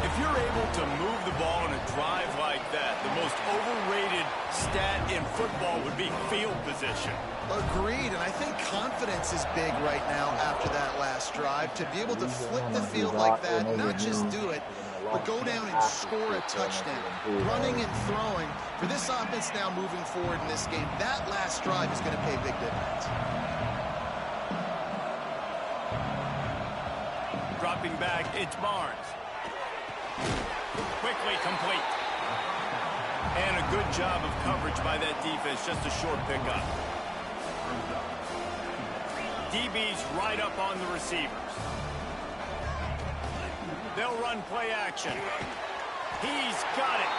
If you're able to move the ball in a drive like that, the most overrated stat in football would be field position. Agreed, and I think confidence is big right now after that last drive. To be able to flip the field like that, not just do it, but go down and score a touchdown. Running and throwing. For this offense now moving forward in this game, that last drive is going to pay big dividends. Dropping back, it's Barnes. Quickly complete. And a good job of coverage by that defense, just a short pickup. DB's right up on the receivers. They'll run play action. He's got it.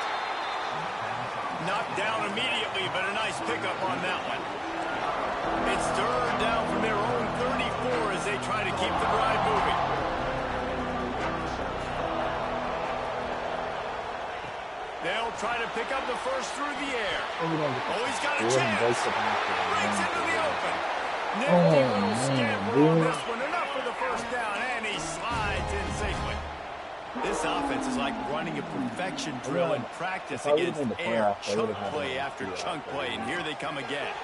Knocked down immediately, but a nice pickup on that one. It's third down from their own 34 as they try to keep the drive moving. They'll try to pick up the first through the air. Oh, he's got a chance. Breaks into the open. Nifty little scamper on this one. Enough for the first down, and he slides in safely. This offense is like running a perfection drill in practice against air. Chunk play after chunk play, and here they come again.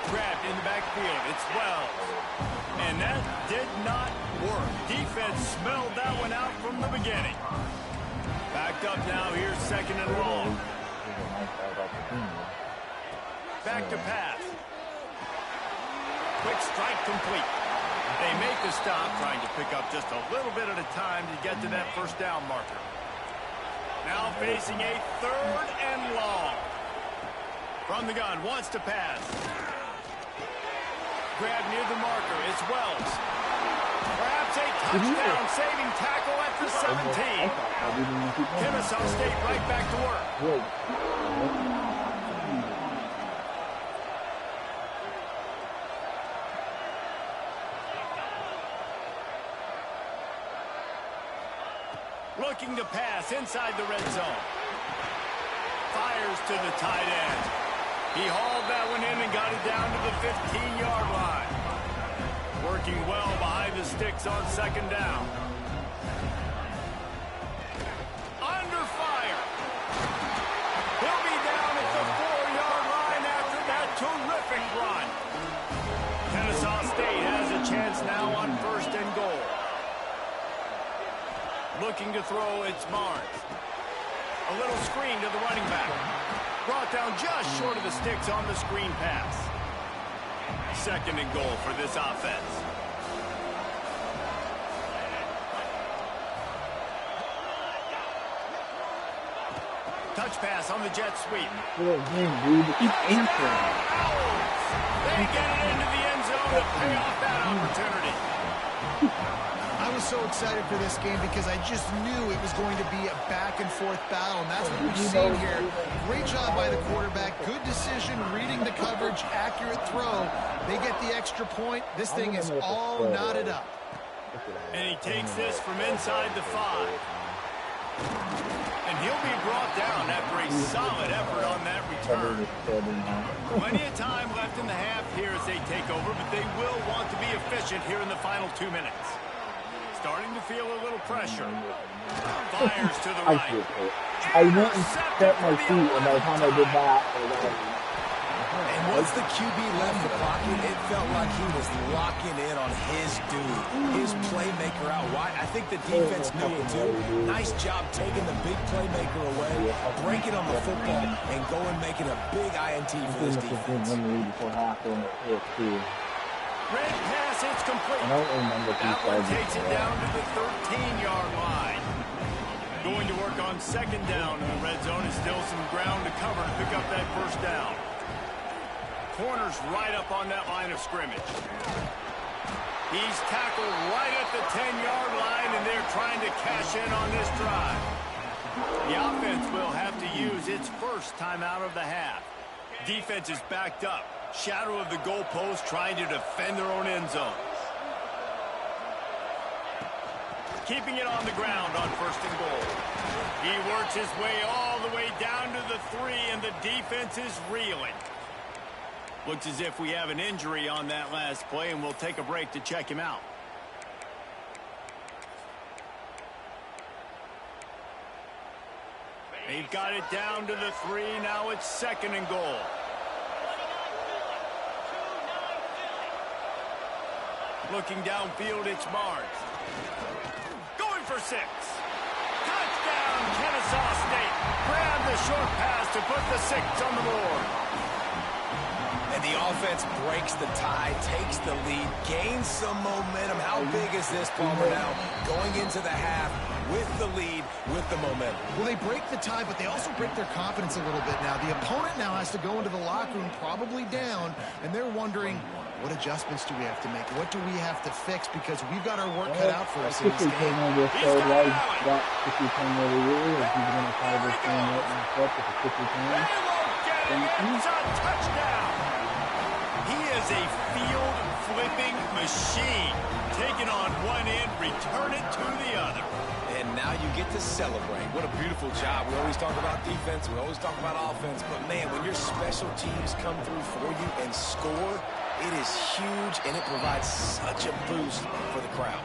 Grabbed in the backfield. It's Wells. And that did not work. Defense smelled that one out from the beginning. Backed up now. Here's 2nd and long. Back to pass. Quick strike complete. They make the stop, trying to pick up just a little bit at a time to get to that first down marker. Now facing a 3rd and long. From the gun, wants to pass. Grab near the marker. It's Wells. Perhaps a touchdown-saving tackle at the 17. Kennesaw State right back to work. Looking to pass inside the red zone. Fires to the tight end. He hauled that one in and got it down to the 15-yard line. Working well behind the sticks on 2nd down. Under fire. He'll be down at the 4-yard line after that terrific run. Kennesaw State has a chance now on 1st and goal. Looking to throw, it's Barnes. A little screen to the running back. Brought down just short of the sticks on the screen pass. 2nd and goal for this offense. Touch pass on the jet sweep. Dude, keep answering. They get it into the end zone to pay off that opportunity. I was so excited for this game because I just knew it was going to be a back-and-forth battle, and that's what we've seen here. Great job by the quarterback. Good decision, reading the coverage, accurate throw. They get the extra point. This thing is all knotted up. And he takes this from inside the 5. And he'll be brought down after a solid effort on that return. Plenty of time left in the half here as they take over, but they will want to be efficient here in the final 2 minutes. Starting to feel a little pressure. Fires to the right. I went and set my feet, and by the time I did that, and once the QB left the pocket, it felt like he was locking in on his dude, his playmaker out wide. I think the defense knew it too. Nice job taking the big playmaker away, breaking on the football, and going making a big INT for this defense. Red pass pass. It's complete. I don't remember if he That one said takes it down to the 13-yard line. Going to work on second down in the red zone. Is still some ground to cover to pick up that first down. Corner's right up on that line of scrimmage. He's tackled right at the 10-yard line, and they're trying to cash in on this drive. The offense will have to use its first timeout of the half. Defense is backed up. Shadow of the goalpost, trying to defend their own end zone. Keeping it on the ground on first and goal. He works his way all the way down to the 3, and the defense is reeling. Looks as if we have an injury on that last play, and we'll take a break to check him out. They've got it down to the 3. Now it's second and goal. Looking downfield, it's Barnes. Going for 6. Touchdown, Kennesaw State. Grab the short pass to put the 6 on the board. And the offense breaks the tie, takes the lead, gains some momentum. How big is this, Palmer, now? Going into the half with the lead, with the momentum. Well, they break the tie, but they also break their confidence a little bit now. The opponent now has to go into the locker room probably down, and they're wondering, what adjustments do we have to make? What do we have to fix? Because we've got our work cut out for us in this game. It's a touchdown. He is a field-flipping machine. Taking on one end, return it to the other. And now you get to celebrate. What a beautiful job. We always talk about defense. We always talk about offense. But, man, when your special teams come through for you and score, it is huge, and it provides such a boost for the crowd.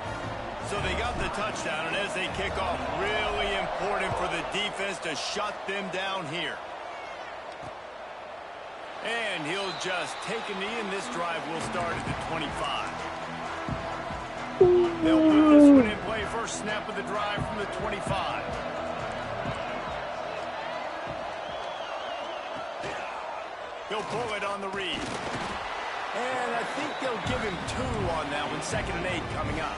So they got the touchdown, and as they kick off, really important for the defense to shut them down here. And he'll just take a knee, and this drive will start at the 25. They'll put this one in play. First snap of the drive from the 25. He'll pull it on the read. And I think they'll give him 2 on that one. 2nd and 8 coming up.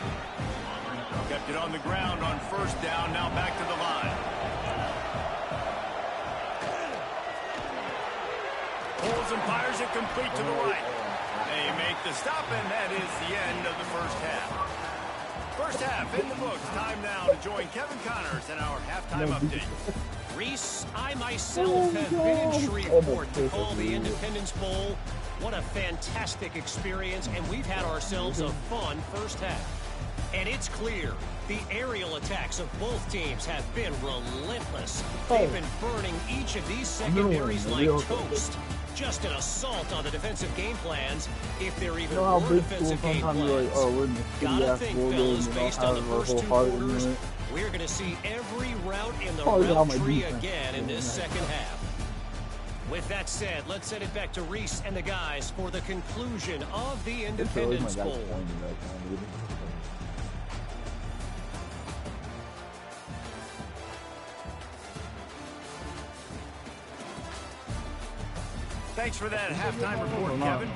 Kept it on the ground on first down. Now back to the line. Pulls and fires it complete to the right. They make the stop, and that is the end of the first half. First half in the books. Time now to join Kevin Connors in our halftime update. Reese, I myself have been in Shreveport to call the Independence Bowl. What a fantastic experience, and we've had ourselves a fun first half. And it's clear, the aerial attacks of both teams have been relentless. They've been burning each of these secondaries like toast. Just an assault on the defensive game plans, if there even were defensive game plans. Gotta think, fellas, based on the first 2 quarters, we're going to see every route in the route tree again in this second half. With that said, let's send it back to Reese and the guys for the conclusion of the Independence Bowl. Thanks for that halftime report, Kevin.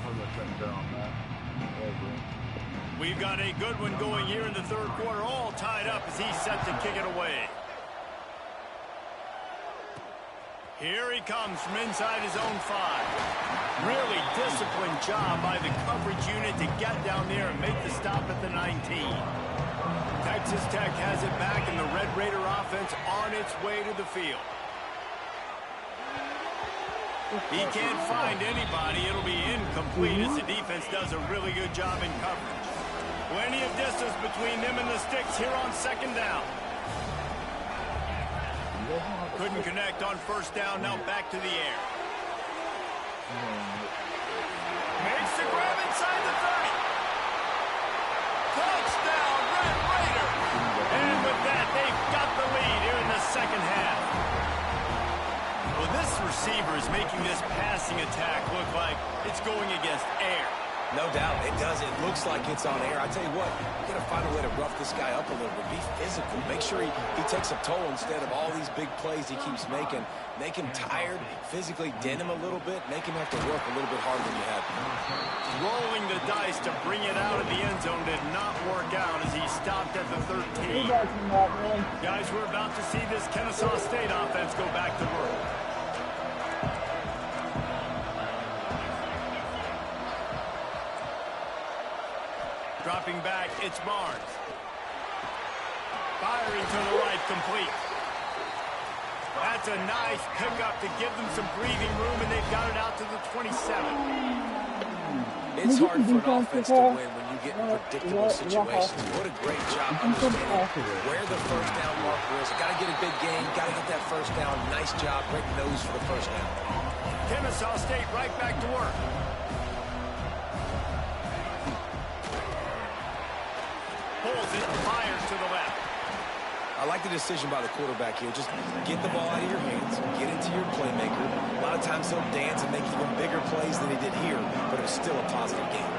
We've got a good one going here in the third quarter, all tied up as he's set to kick it away. Here he comes from inside his own 5. Really disciplined job by the coverage unit to get down there and make the stop at the 19. Texas Tech has it back, and the Red Raider offense on its way to the field. He can't find anybody. It'll be incomplete as the defense does a really good job in coverage. Plenty of distance between them and the sticks here on second down. Couldn't connect on first down. Now back to the air. Makes the grab inside the 30. Touchdown, Red Raider. And with that, they've got the lead here in the second half. Well, this receiver is making this passing attack look like it's going against air. No doubt, it does. It looks like it's on air. I tell you what, you got to find a way to rough this guy up a little bit. Be physical. Make sure he takes a toll instead of all these big plays he keeps making. Make him tired, physically dent him a little bit, make him have to work a little bit harder than you have. Rolling the dice to bring it out of the end zone did not work out as he stopped at the 13. Guys, we're about to see this Kennesaw State offense go back to work. Dropping back, it's Barnes. Firing to the right, complete. That's a nice pickup to give them some breathing room, and they've got it out to the 27. It's hard for an offense to win when you get in predictable situations. What a great job understanding where the first down marker is. Got to get a big gain, got to get that first down. Nice job, break nose for the first down. Kennesaw State right back to work. Pulls it, fires to the left. I like the decision by the quarterback here. Just get the ball out of your hands, get into your playmaker. A lot of times he'll dance and make even bigger plays than he did here, but it was still a positive game.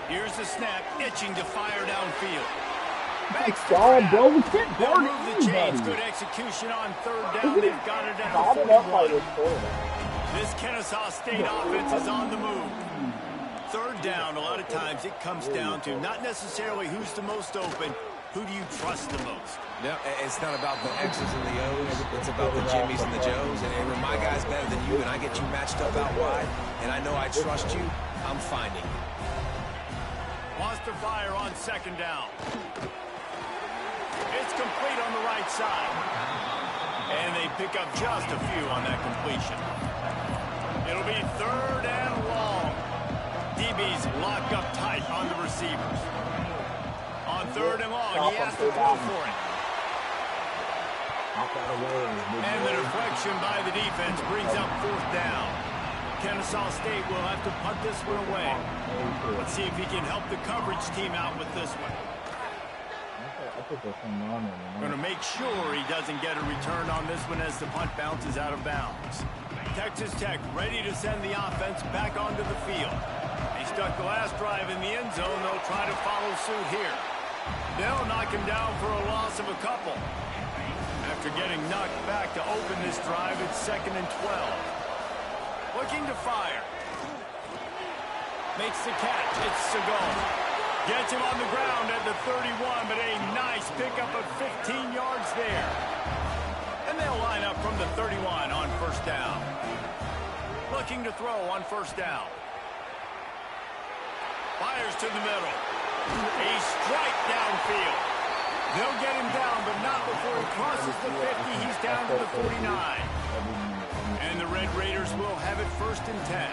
Here's the snap, itching to fire downfield. God, bro, we can't They'll guard move the chains. anybody. Good execution on third down. They've got it at the 41. This Kennesaw State offense is on the move. Third down, a lot of times it comes down to not necessarily who's the most open, who do you trust the most? Yeah, it's not about the X's and the O's. It's about the Jimmies and the Joes. And when my guy's better than you and I get you matched up out wide, and I know I trust you, I'm finding you. Wants to fire on second down. It's complete on the right side. And they pick up just a few on that completion. It'll be third and long. DB's locked up tight on the receivers. On third and long, he has to throw for it. And the deflection by the defense brings up fourth down. Kennesaw State will have to punt this one away. Let's see if he can help the coverage team out with this one. Going to make sure he doesn't get a return on this one as the punt bounces out of bounds. Texas Tech ready to send the offense back onto the field. They stuck the last drive in the end zone. They'll try to follow suit here. They'll knock him down for a loss of a couple. After getting knocked back to open this drive, it's 2nd and 12. Looking to fire. Makes the catch. It's Segal. Gets him on the ground at the 31, but a nice pickup of 15 yards there. And they'll line up from the 31 on first down. Looking to throw on first down. Fires to the middle. A strike downfield. They'll get him down, but not before he crosses the 50. He's down to the 49. And the Red Raiders will have it 1st and 10.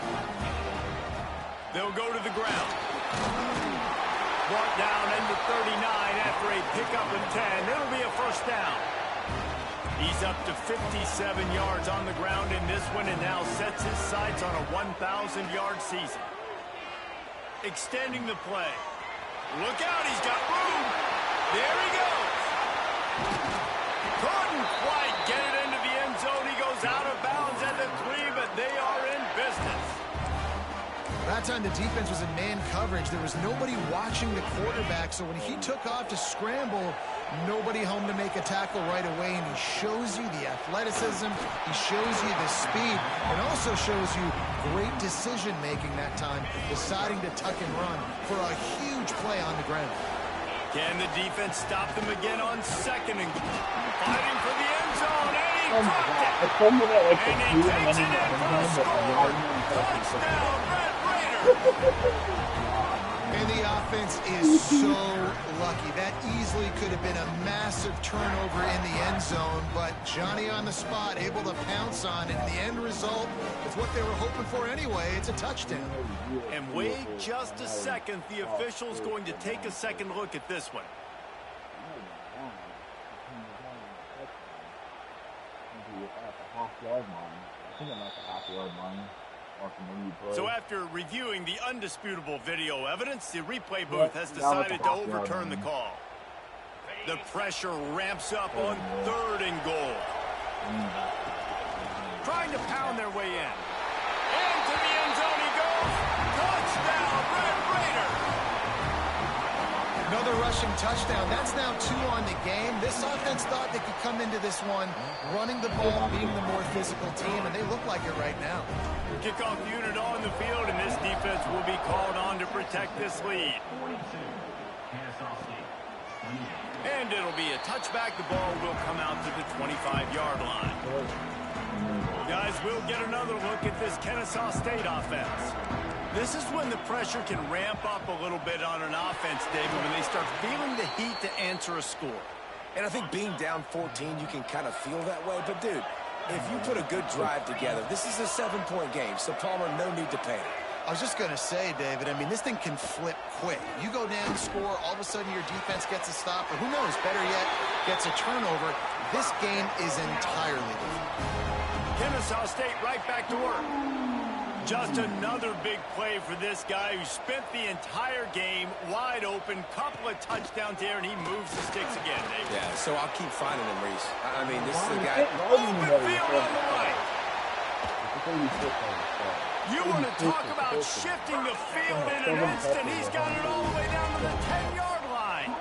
They'll go to the ground. Brought down into 39 after a pickup of 10. It'll be a first down. He's up to 57 yards on the ground in this one and now sets his sights on a 1,000-yard season. Extending the play. Look out, he's got room. There he goes. Couldn't quite get it into the end zone. He goes out of bounds at the 3, but they are in business. That time the defense was in man coverage. There was nobody watching the quarterback, so when he took off to scramble, nobody home to make a tackle right away, and he shows you the athleticism, he shows you the speed, and also shows you great decision-making that time, deciding to tuck and run for a huge play on the ground. Can the defense stop them again on 2nd and fighting for the end zone, and he dropped it. And he takes it in for the score. Touchdown, Red Raiders. And the offense is so lucky. That easily could have been a massive turnover in the end zone, but Johnny on the spot, able to pounce on it. And the end result is what they were hoping for anyway. It's a touchdown. And wait just a second. The official's going to take a second look at this one. So after reviewing the undisputable video evidence, the replay booth has decided to overturn the call. The pressure ramps up on 3rd and goal. trying to pound their way in. Into the end zone he goes. Touchdown, Red Raider. Another rushing touchdown. That's now 2 on the game. This offense thought they could come into this one running the ball, being the more physical team, and they look like it right now. Kickoff unit on the field, and this defense will be called on to protect this lead. And it'll be a touchback. The ball will come out to the 25-yard line. Guys, we'll get another look at this Kennesaw State offense. This is when the pressure can ramp up a little bit on an offense, David, when they start feeling the heat to answer a score. And I think being down 14, you can kind of feel that way. But, dude, if you put a good drive together, this is a 7-point game, so Palmer, no need to panic. I was just going to say, David, I mean, this thing can flip quick. You go down, score, all of a sudden your defense gets a stop, or who knows, better yet, gets a turnover. This game is entirely different. Kennesaw State right back to work. Just another big play for this guy who spent the entire game wide open, couple of touchdowns there, and he moves the sticks again, David. Yeah, so I'll keep finding him, Reese. I mean, this is the guy. Open field on the right. You want to talk about shifting the field in an instant. He's got it all the way down to the 10-yard line.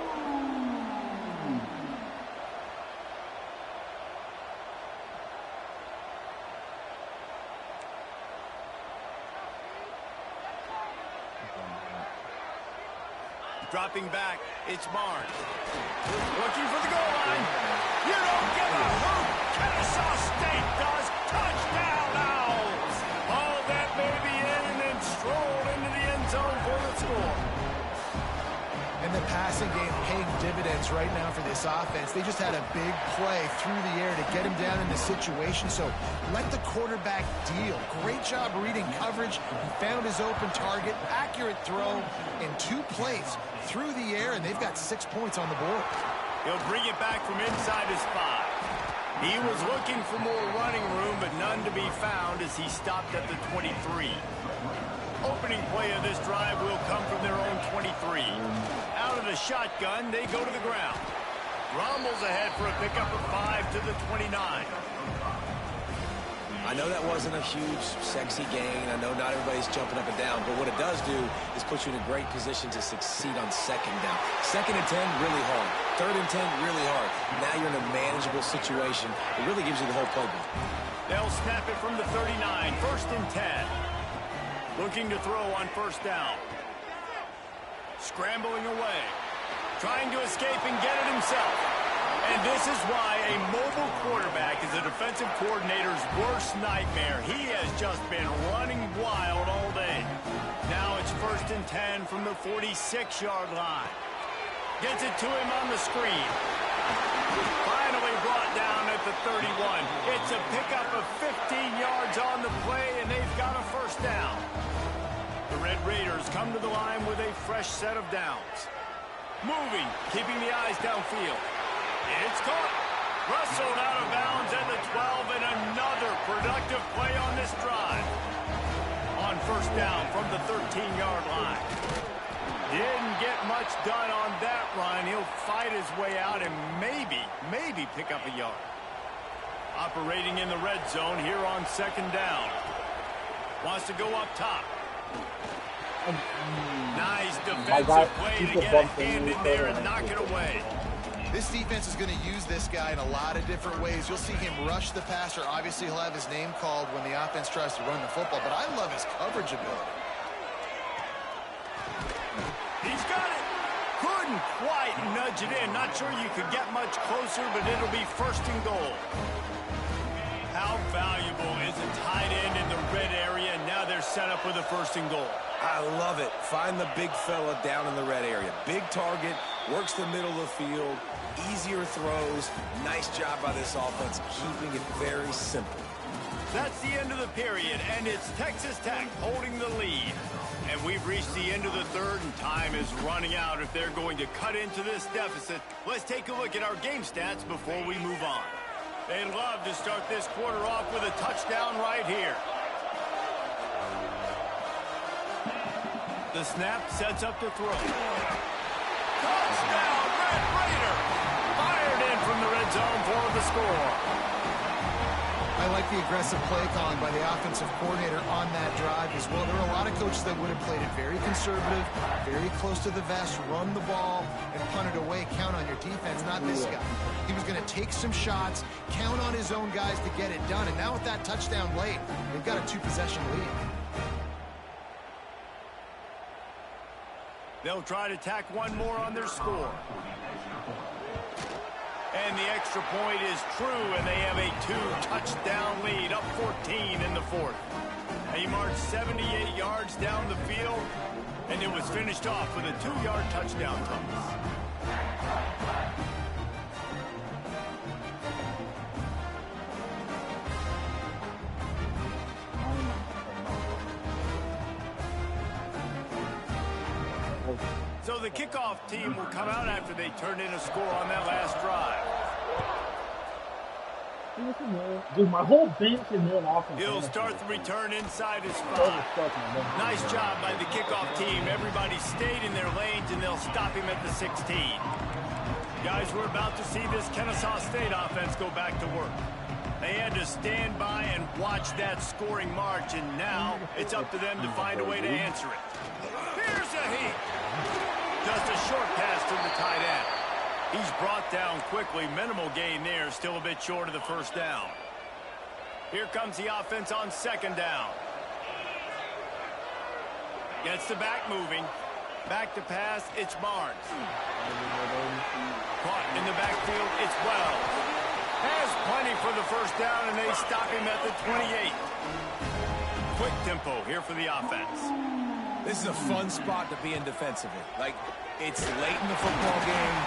Dropping back, it's Barnes. Looking for the goal line. You don't give a hoot. Kennesaw State does. Touchdown, Owls. All that baby in and then strolled into the end zone for the score. And the passing game paying dividends right now for this offense. They just had a big play through the air to get him down in the situation. So let the quarterback deal. Great job reading coverage. He found his open target. Accurate throw in 2 plays through the air, and they've got 6 points on the board. He'll bring it back from inside his 5. He was looking for more running room, but none to be found as he stopped at the 23. Opening play of this drive will come from their own 23. Out of the shotgun, they go to the ground. Rumbles ahead for a pickup of 5 to the 29. I know that wasn't a huge, sexy gain. I know not everybody's jumping up and down, but what it does do is put you in a great position to succeed on 2nd down. 2nd and 10, really hard. 3rd and 10, really hard. Now you're in a manageable situation. It really gives you the whole playbook. They'll snap it from the 39, 1st and 10. Looking to throw on 1st down. Scrambling away. Trying to escape and get it himself. And this is why a mobile quarterback is a defensive coordinator's worst nightmare. He has just been running wild all day. Now it's 1st and 10 from the 46-yard line. Gets it to him on the screen. Finally brought down at the 31. It's a pickup of 15 yards on the play, and they've got a 1st down. The Red Raiders come to the line with a fresh set of downs. Moving, keeping the eyes downfield. It's caught. Wrestled out of bounds at the 12, and another productive play on this drive. On 1st down from the 13-yard line. Didn't get much done on that run. He'll fight his way out and maybe pick up a yard. Operating in the red zone here on 2nd down. Wants to go up top. Nice defensive play to get a hand in there and knock it away. This defense is going to use this guy in a lot of different ways. You'll see him rush the passer. Obviously, he'll have his name called when the offense tries to run the football, but I love his coverage ability. He's got it. Couldn't quite nudge it in. Not sure you could get much closer, but it'll be 1st and goal. How valuable is a tight end in the red area? And now they're set up with a 1st and goal. I love it. Find the big fella down in the red area. Big target, works the middle of the field, easier throws. Nice job by this offense, keeping it very simple. That's the end of the period, and it's Texas Tech holding the lead. And we've reached the end of the 3rd, and time is running out if they're going to cut into this deficit. Let's take a look at our game stats before we move on. They'd love to start this quarter off with a touchdown right here. The snap sets up the throw. Touchdown, Red Raider! Fired in from the red zone for the score. I like the aggressive play calling by the offensive coordinator on that drive as well. There are a lot of coaches that would have played it very conservative, very close to the vest, run the ball, and punt it away. Count on your defense, not this guy. He was going to take some shots, count on his own guys to get it done. And now with that touchdown late, they've got a 2-possession lead. They'll try to tack one more on their score. And the extra point is true, and they have a 2-touchdown lead, up 14 in the fourth. He marched 78 yards down the field, and it was finished off with a 2-yard touchdown toss. So the kickoff team will come out after they turn in a score on that last drive. Dude, my whole bench is in offense. He'll start the return inside his 5. Nice job by the kickoff team. Everybody stayed in their lanes, and they'll stop him at the 16. Guys, we're about to see this Kennesaw State offense go back to work. They had to stand by and watch that scoring march, and now it's up to them to find a way to answer it. Here's a heat. Just a short pass to the tight end. He's brought down quickly. Minimal gain there. Still a bit short of the first down. Here comes the offense on second down. Gets the back moving. Back to pass. It's Barnes. Caught in the backfield. It's Wells. Has plenty for the first down, and they stop him at the 28. Quick tempo here for the offense. This is a fun spot to be in defensively. Like, it's late in the football game.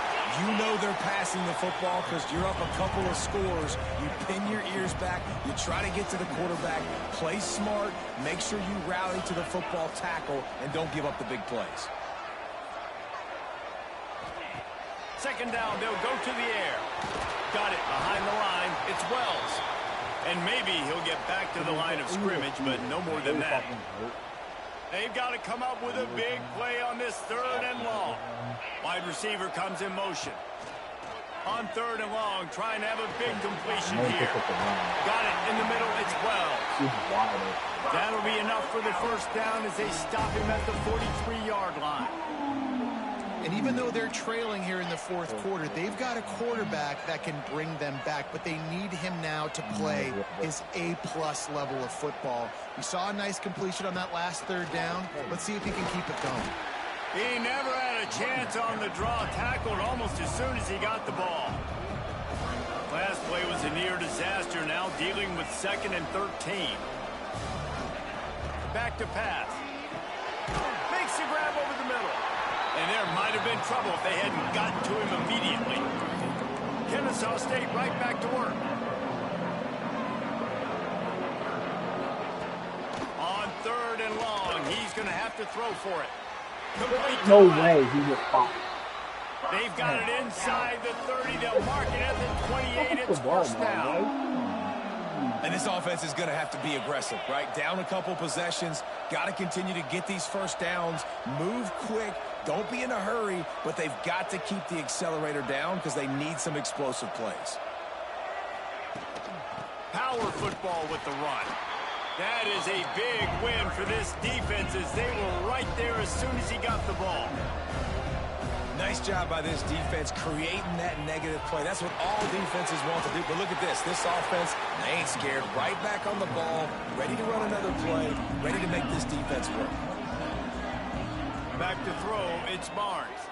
You know they're passing the football because you're up a couple of scores. You pin your ears back. You try to get to the quarterback. Play smart. Make sure you rally to the football tackle and don't give up the big plays. Second down, they'll go to the air. Got it behind the line. It's Wells. And maybe he'll get back to the line of scrimmage, but no more than that. They've got to come up with a big play on this 3rd and long. Wide receiver comes in motion. On 3rd and long, trying to have a big completion here. Got it in the middle. It's Wells. That'll be enough for the first down as they stop him at the 43-yard line. And even though they're trailing here in the fourth quarter, they've got a quarterback that can bring them back, but they need him now to play his A-plus level of football. We saw a nice completion on that last 3rd down. Let's see if he can keep it going. He never had a chance on the draw, tackled almost as soon as he got the ball. Last play was a near disaster, now dealing with 2nd and 13. Back to pass. Makes the grab over the middle. And there might have been trouble if they hadn't gotten to him immediately. Kennesaw State right back to work. On 3rd and long, he's going to have to throw for it. No way he was popped. They've got it inside the 30. They'll mark it at the 28. It's first down. And this offense is going to have to be aggressive, right? Down a couple possessions. Got to continue to get these first downs. Move quick. Don't be in a hurry, but they've got to keep the accelerator down because they need some explosive plays. Power football with the run. That is a big win for this defense as they were right there as soon as he got the ball. Nice job by this defense creating that negative play. That's what all defenses want to do. But look at this. This offense, they ain't scared. Right back on the ball, ready to run another play, ready to make this defense work. Back to throw, it's Barnes.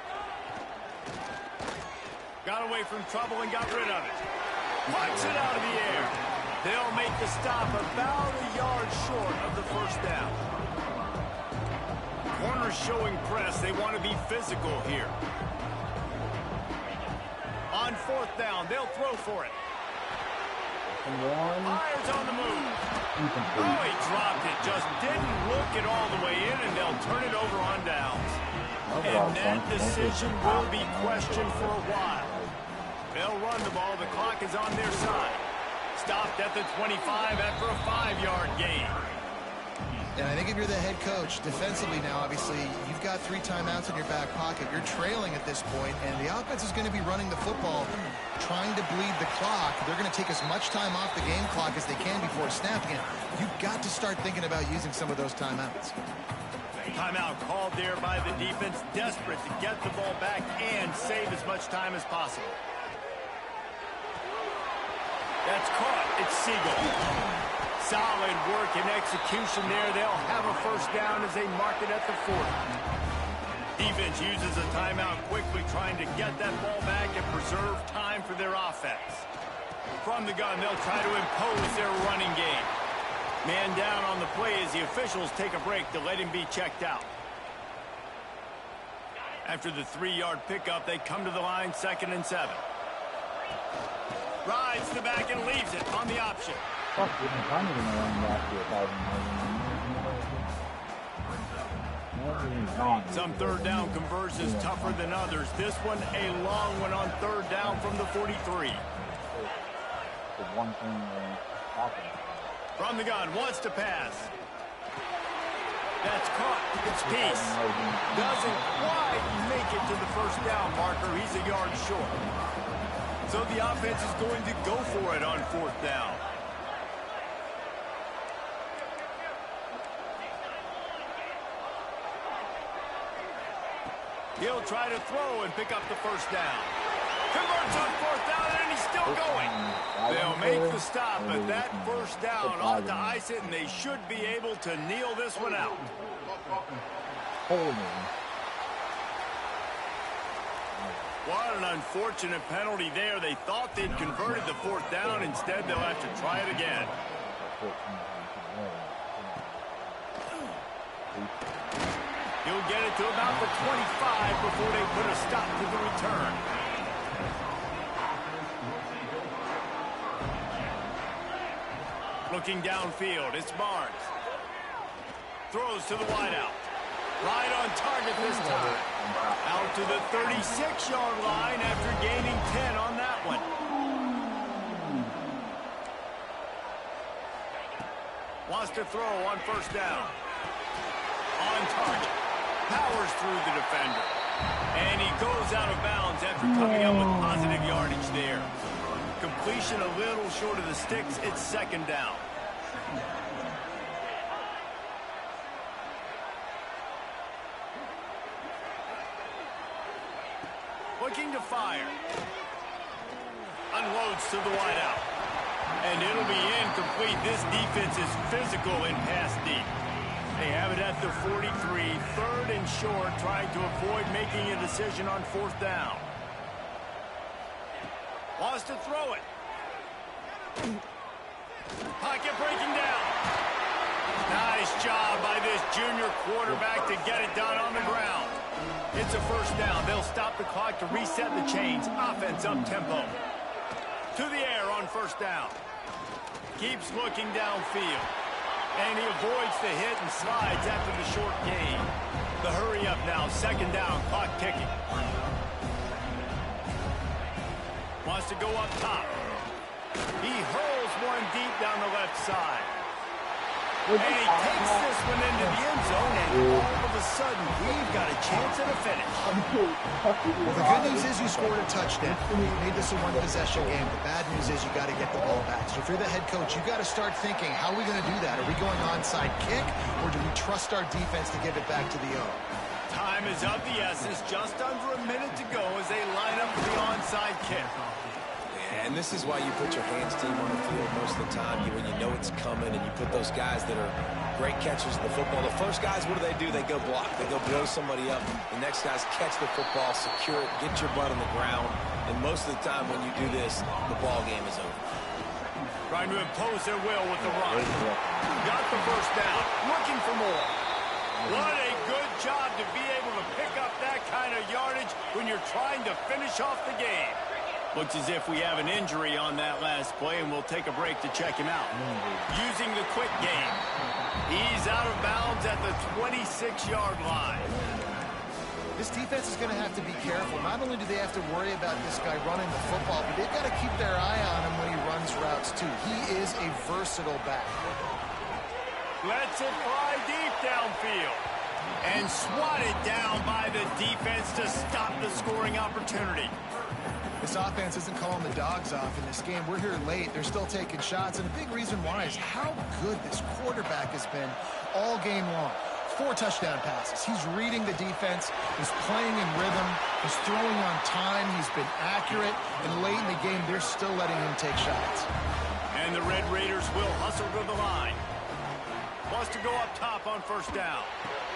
Got away from trouble and got rid of it. Punts it out of the air. They'll make the stop about a yard short of the first down. Corners showing press. They want to be physical here. On 4th down, they'll throw for it. Myers on the move. Oh, he dropped it. Just didn't look it all the way in, and they'll turn it over on downs. And that decision will be questioned for a while. They'll run the ball. The clock is on their side. Stopped at the 25 after a 5-yard gain. And I think if you're the head coach, defensively now, obviously, you've got 3 timeouts in your back pocket. You're trailing at this point, and the offense is going to be running the football, trying to bleed the clock. They're going to take as much time off the game clock as they can before snapping it. You've got to start thinking about using some of those timeouts. Timeout called there by the defense, desperate to get the ball back and save as much time as possible. That's caught. It's Siegel. Solid work and execution there. They'll have a first down as they mark it at the 40. Defense uses a timeout quickly, trying to get that ball back and preserve time for their offense. From the gun, they'll try to impose their running game. Man down on the play as the officials take a break to let him be checked out. After the 3-yard pickup, they come to the line, 2nd and 7. Rides the back and leaves it on the option. Some third down conversions tougher than others. This one a long one on 3rd down from the 43. From the gun, wants to pass. That's caught. It's Peace. Doesn't quite make it to the first down marker. He's a yard short. So the offense is going to go for it on 4th down. He'll try to throw and pick up the first down. Converts on 4th down, and he's still going. They'll make the stop, but that first down ought to ice it, and they should be able to kneel this one out. What an unfortunate penalty there. They thought they'd converted the 4th down. Instead, they'll have to try it again. He'll get it to about the 25 before they put a stop to the return. Looking downfield, it's Barnes. Throws to the wideout. Right on target this time. Out to the 36-yard line after gaining 10 on that one. Wants to throw on 1st down. On target. Powers through the defender. And he goes out of bounds after coming out with positive yardage there. Completion a little short of the sticks. It's 2nd down. Looking to fire. Unloads to the wideout. And it'll be incomplete. This defense is physical in pass deep. They have it at the 43, 3rd and short, trying to avoid making a decision on 4th down. Wants to throw it. Pocket breaking down. Nice job by this junior quarterback to get it done on the ground. It's a first down. They'll stop the clock to reset the chains. Offense up tempo. To the air on 1st down. Keeps looking downfield. And he avoids the hit and slides after the short gain. The hurry up now. 2nd down. Clock ticking. Wants to go up top. He hurls one deep down the left side. And he takes this one into the end zone, and all of a sudden, we've got a chance at a finish. Well, the good news is you scored a touchdown. You made this a one-possession game. The bad news is you got to get the ball back. So if you're the head coach, you got to start thinking, how are we going to do that? Are we going onside kick, or do we trust our defense to give it back to the O? Time is of the essence. Just under a minute to go as they line up for the onside kick. And this is why you put your hands team on the field most of the time when you know it's coming, and you put those guys that are great catchers of the football. The first guys, what do? They go block. They go blow somebody up. The next guys catch the football, secure it, get your butt on the ground. And most of the time when you do this, the ball game is over. Trying to impose their will with the run. Got the first down. Looking for more. What a good job to be able to pick up that kind of yardage when you're trying to finish off the game. Looks as if we have an injury on that last play, and we'll take a break to check him out. Using the quick game. He's out of bounds at the 26-yard line. This defense is going to have to be careful. Not only do they have to worry about this guy running the football, but they've got to keep their eye on him when he runs routes, too. He is a versatile back. Lets it fly deep downfield. And swatted down by the defense to stop the scoring opportunity. This offense isn't calling the dogs off in this game. We're here late. They're still taking shots. And a big reason why is how good this quarterback has been all game long. 4 touchdown passes. He's reading the defense. He's playing in rhythm. He's throwing on time. He's been accurate. And late in the game, they're still letting him take shots. And the Red Raiders will hustle to the line. Wants to go up top on first down.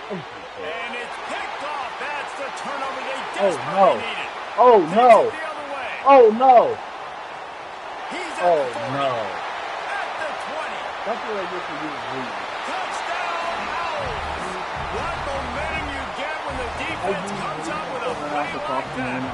And it's picked off. That's the turnover they desperately needed. Oh, no. The other way. Oh, no. He's at the 40. No. At the 20. That's what I get to do. Touchdown, Owls. What momentum you get when the defense comes up with a play like that.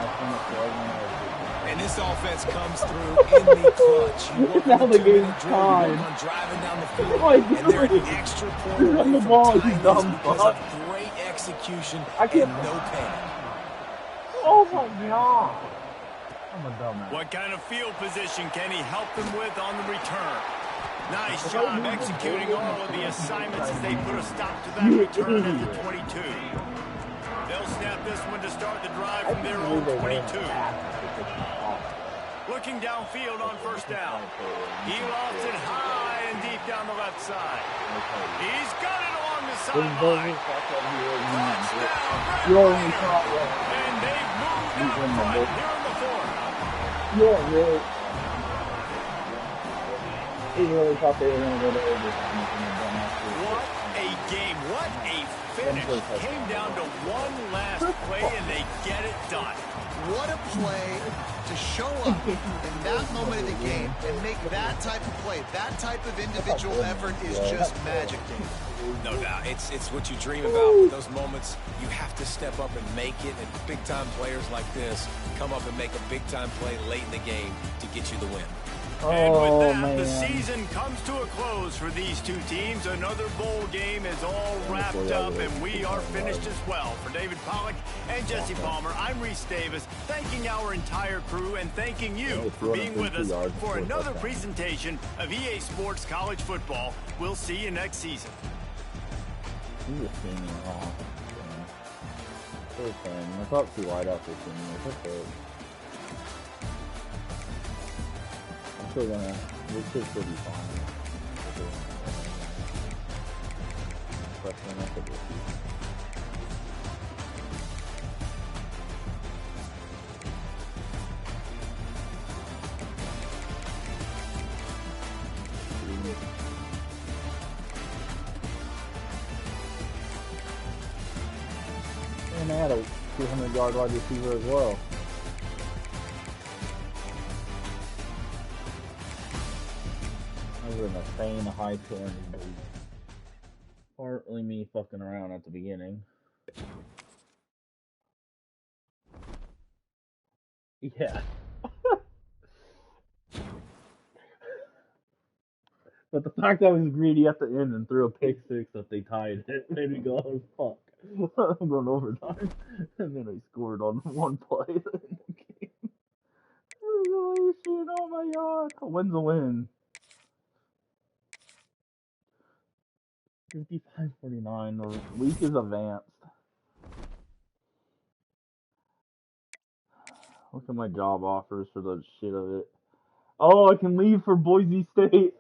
And this offense comes through in the clutch. You work Now the 2-minute game's drill, time. you work on driving down the field, Oh, and they're an extra point Run away the from ball, you tying this dumb because fuck. of great execution I can't- and no panic. Oh, my God. I'm a dumbass. What kind of field position can he help them with on the return? Nice job executing all of the assignments as they put a stop to that return at the 22. They'll snap this one to start the drive from their own 22. Looking downfield on first down. He lofts it high and deep down the left side. He's got it along the sideline. Touchdown, and they've moved out front here in the fourth. He really thought they were going to go to overtime. What a game. What a finish. Came down to one last play, and they get it done. What a play to show up in that moment of the game and make that type of play. That type of individual effort is just magic, Dave. No doubt. It's what you dream about. With those moments, you have to step up and make it. And big-time players like this come up and make a big-time play late in the game to get you the win. And with that, the season comes to a close for these two teams. Another bowl game is all wrapped up, and we are finished as well. For David Pollack and Jesse Palmer, I'm Reese Davis, thanking our entire crew and thanking you for being with us for another presentation of EA Sports College Football. We'll see you next season. I thought too wide out this thing. I'm still gonna, this should still be fine. And they had a 200-yard wide receiver as well. Over in the same high 200. Partly me fucking around at the beginning. Yeah. But the fact that I was greedy at the end and threw a pick six that they tied it made me go, oh fuck. I'm going overtime. And then I scored on one play in the game. Regulation, oh my god. A win's a win. 55-49. The week is advanced. Look at my job offers for the shit of it. Oh, I can leave for Boise State.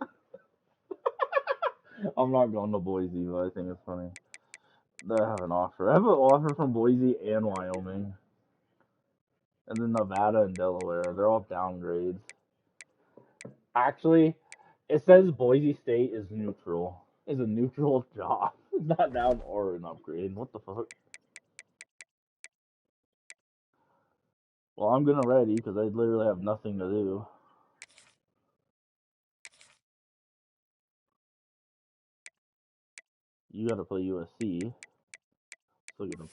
I'm not going to Boise, but I think it's funny. They have an offer. I have an offer from Boise and Wyoming. And then Nevada and Delaware. They're all downgrades. Actually, it says Boise State is neutral. It's a neutral job. It's not down or an upgrade. What the fuck? Well, I'm gonna ready because I literally have nothing to do. You gotta play USC. Still get them.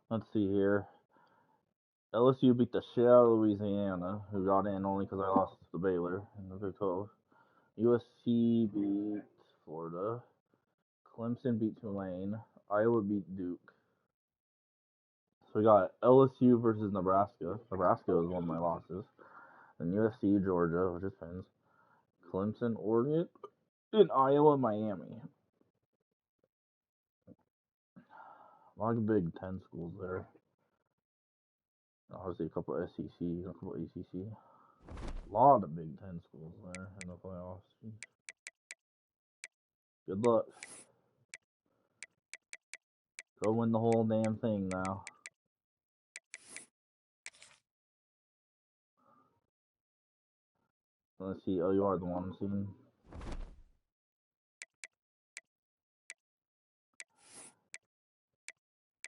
Let's see here. LSU beat the shit out of Louisiana, who got in only because I lost to Baylor in the Big 12. USC beat Florida. Clemson beat Tulane. Iowa beat Duke. So we got LSU versus Nebraska. Nebraska was one of my losses. And USC, Georgia, which is Pens. Clemson, Oregon, and Iowa, Miami. A lot of Big 10 schools there. Obviously, a couple SEC, a couple ACC. A lot of Big 10 schools there in the playoffs. Good luck. Go win the whole damn thing now. Let's see. Oh, you are the one seed.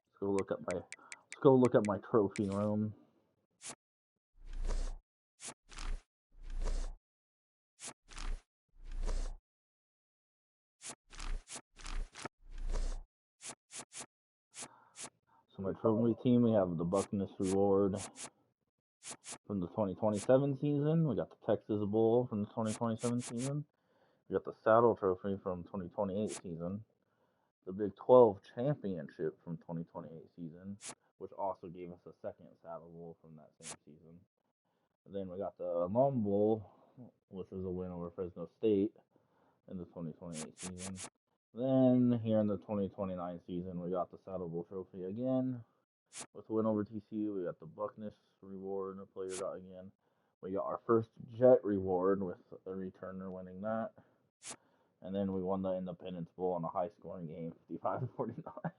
Let's go look at my trophy room. So my trophy team, we have the Buccaneers Reward from the 2027 season. We got the Texas Bowl from the 2027 season. We got the Saddle Trophy from 2028 season. The Big 12 Championship from 2028 season, which also gave us a second Saddle Bowl from that same season. And then we got the Alum Bowl, which was a win over Fresno State in the 2028 season. Then here in the 2029 season, we got the Saddle Bowl Trophy again with a win over TCU. We got the Buccaneers Reward, the player got again. We got our first Jet Reward with a returner winning that. And then we won the Independence Bowl in a high-scoring game, 55-49.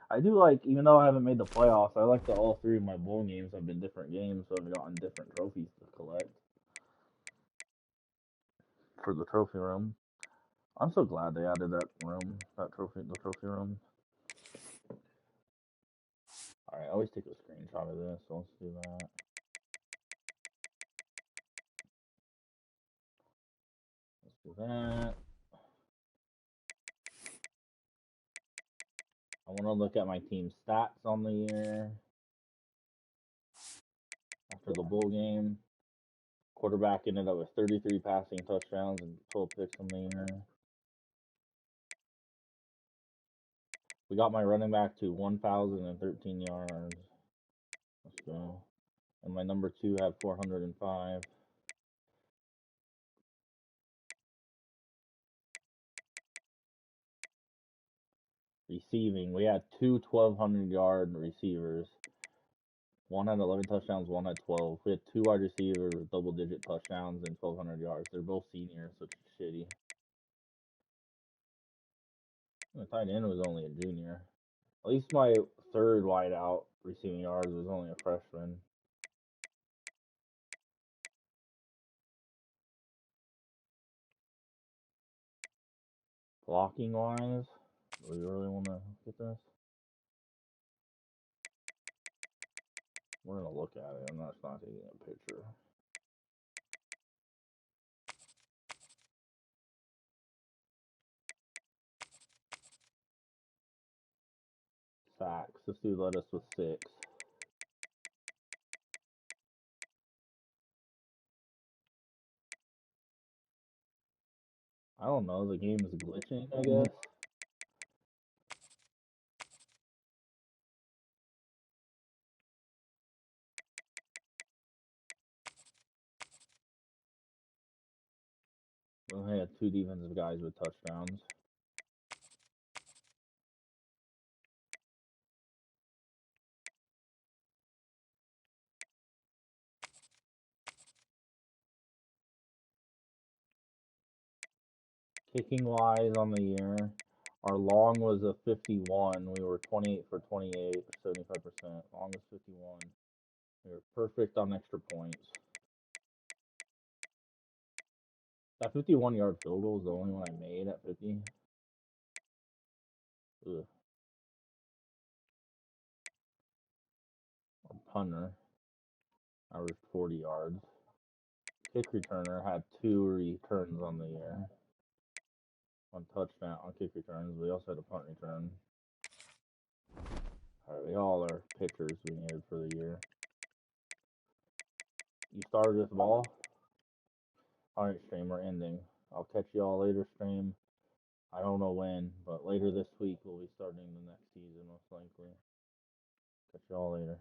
I do like, even though I haven't made the playoffs, I like that all three of my bowl games have been different games, so I've gotten different trophies to collect for the trophy room. I'm so glad they added that room, the trophy room. Alright, I always take a screenshot of this, so let's do that. Let's do that. I want to look at my team's stats on the year. After the bowl game, quarterback ended up with 33 passing touchdowns and 12 picks on the year. We got my running back to 1,013 yards. Let's go. And my number 2 had 405. Receiving, we had two 1,200-yard receivers. One had 11 touchdowns, one had 12. We had two wide receivers with double-digit touchdowns and 1,200 yards. They're both seniors, so it's shitty. The tight end was only a junior. At least my third wideout receiving yards was only a freshman. Blocking wise, do we really want to get this? We're going to look at it. I'm not taking a picture. Sacks. This dude led us with 6. I don't know. The game is glitching, I guess. We only had 2 defensive guys with touchdowns. Kicking wise on the year, our long was a 51. We were 28 for 28, 75%. Long was 51. We were perfect on extra points. That 51-yard field goal is the only one I made at 50. Ugh. Our punter averaged 40 yards. Kick returner had 2 returns on the year. 1 touchdown on kick returns. We also had a punt return. Alright, we got all our pitchers we needed for the year. You started with the ball? Alright, stream, we're ending. I'll catch y'all later, stream. I don't know when, but later this week we'll be starting the next season, most likely. Catch y'all later.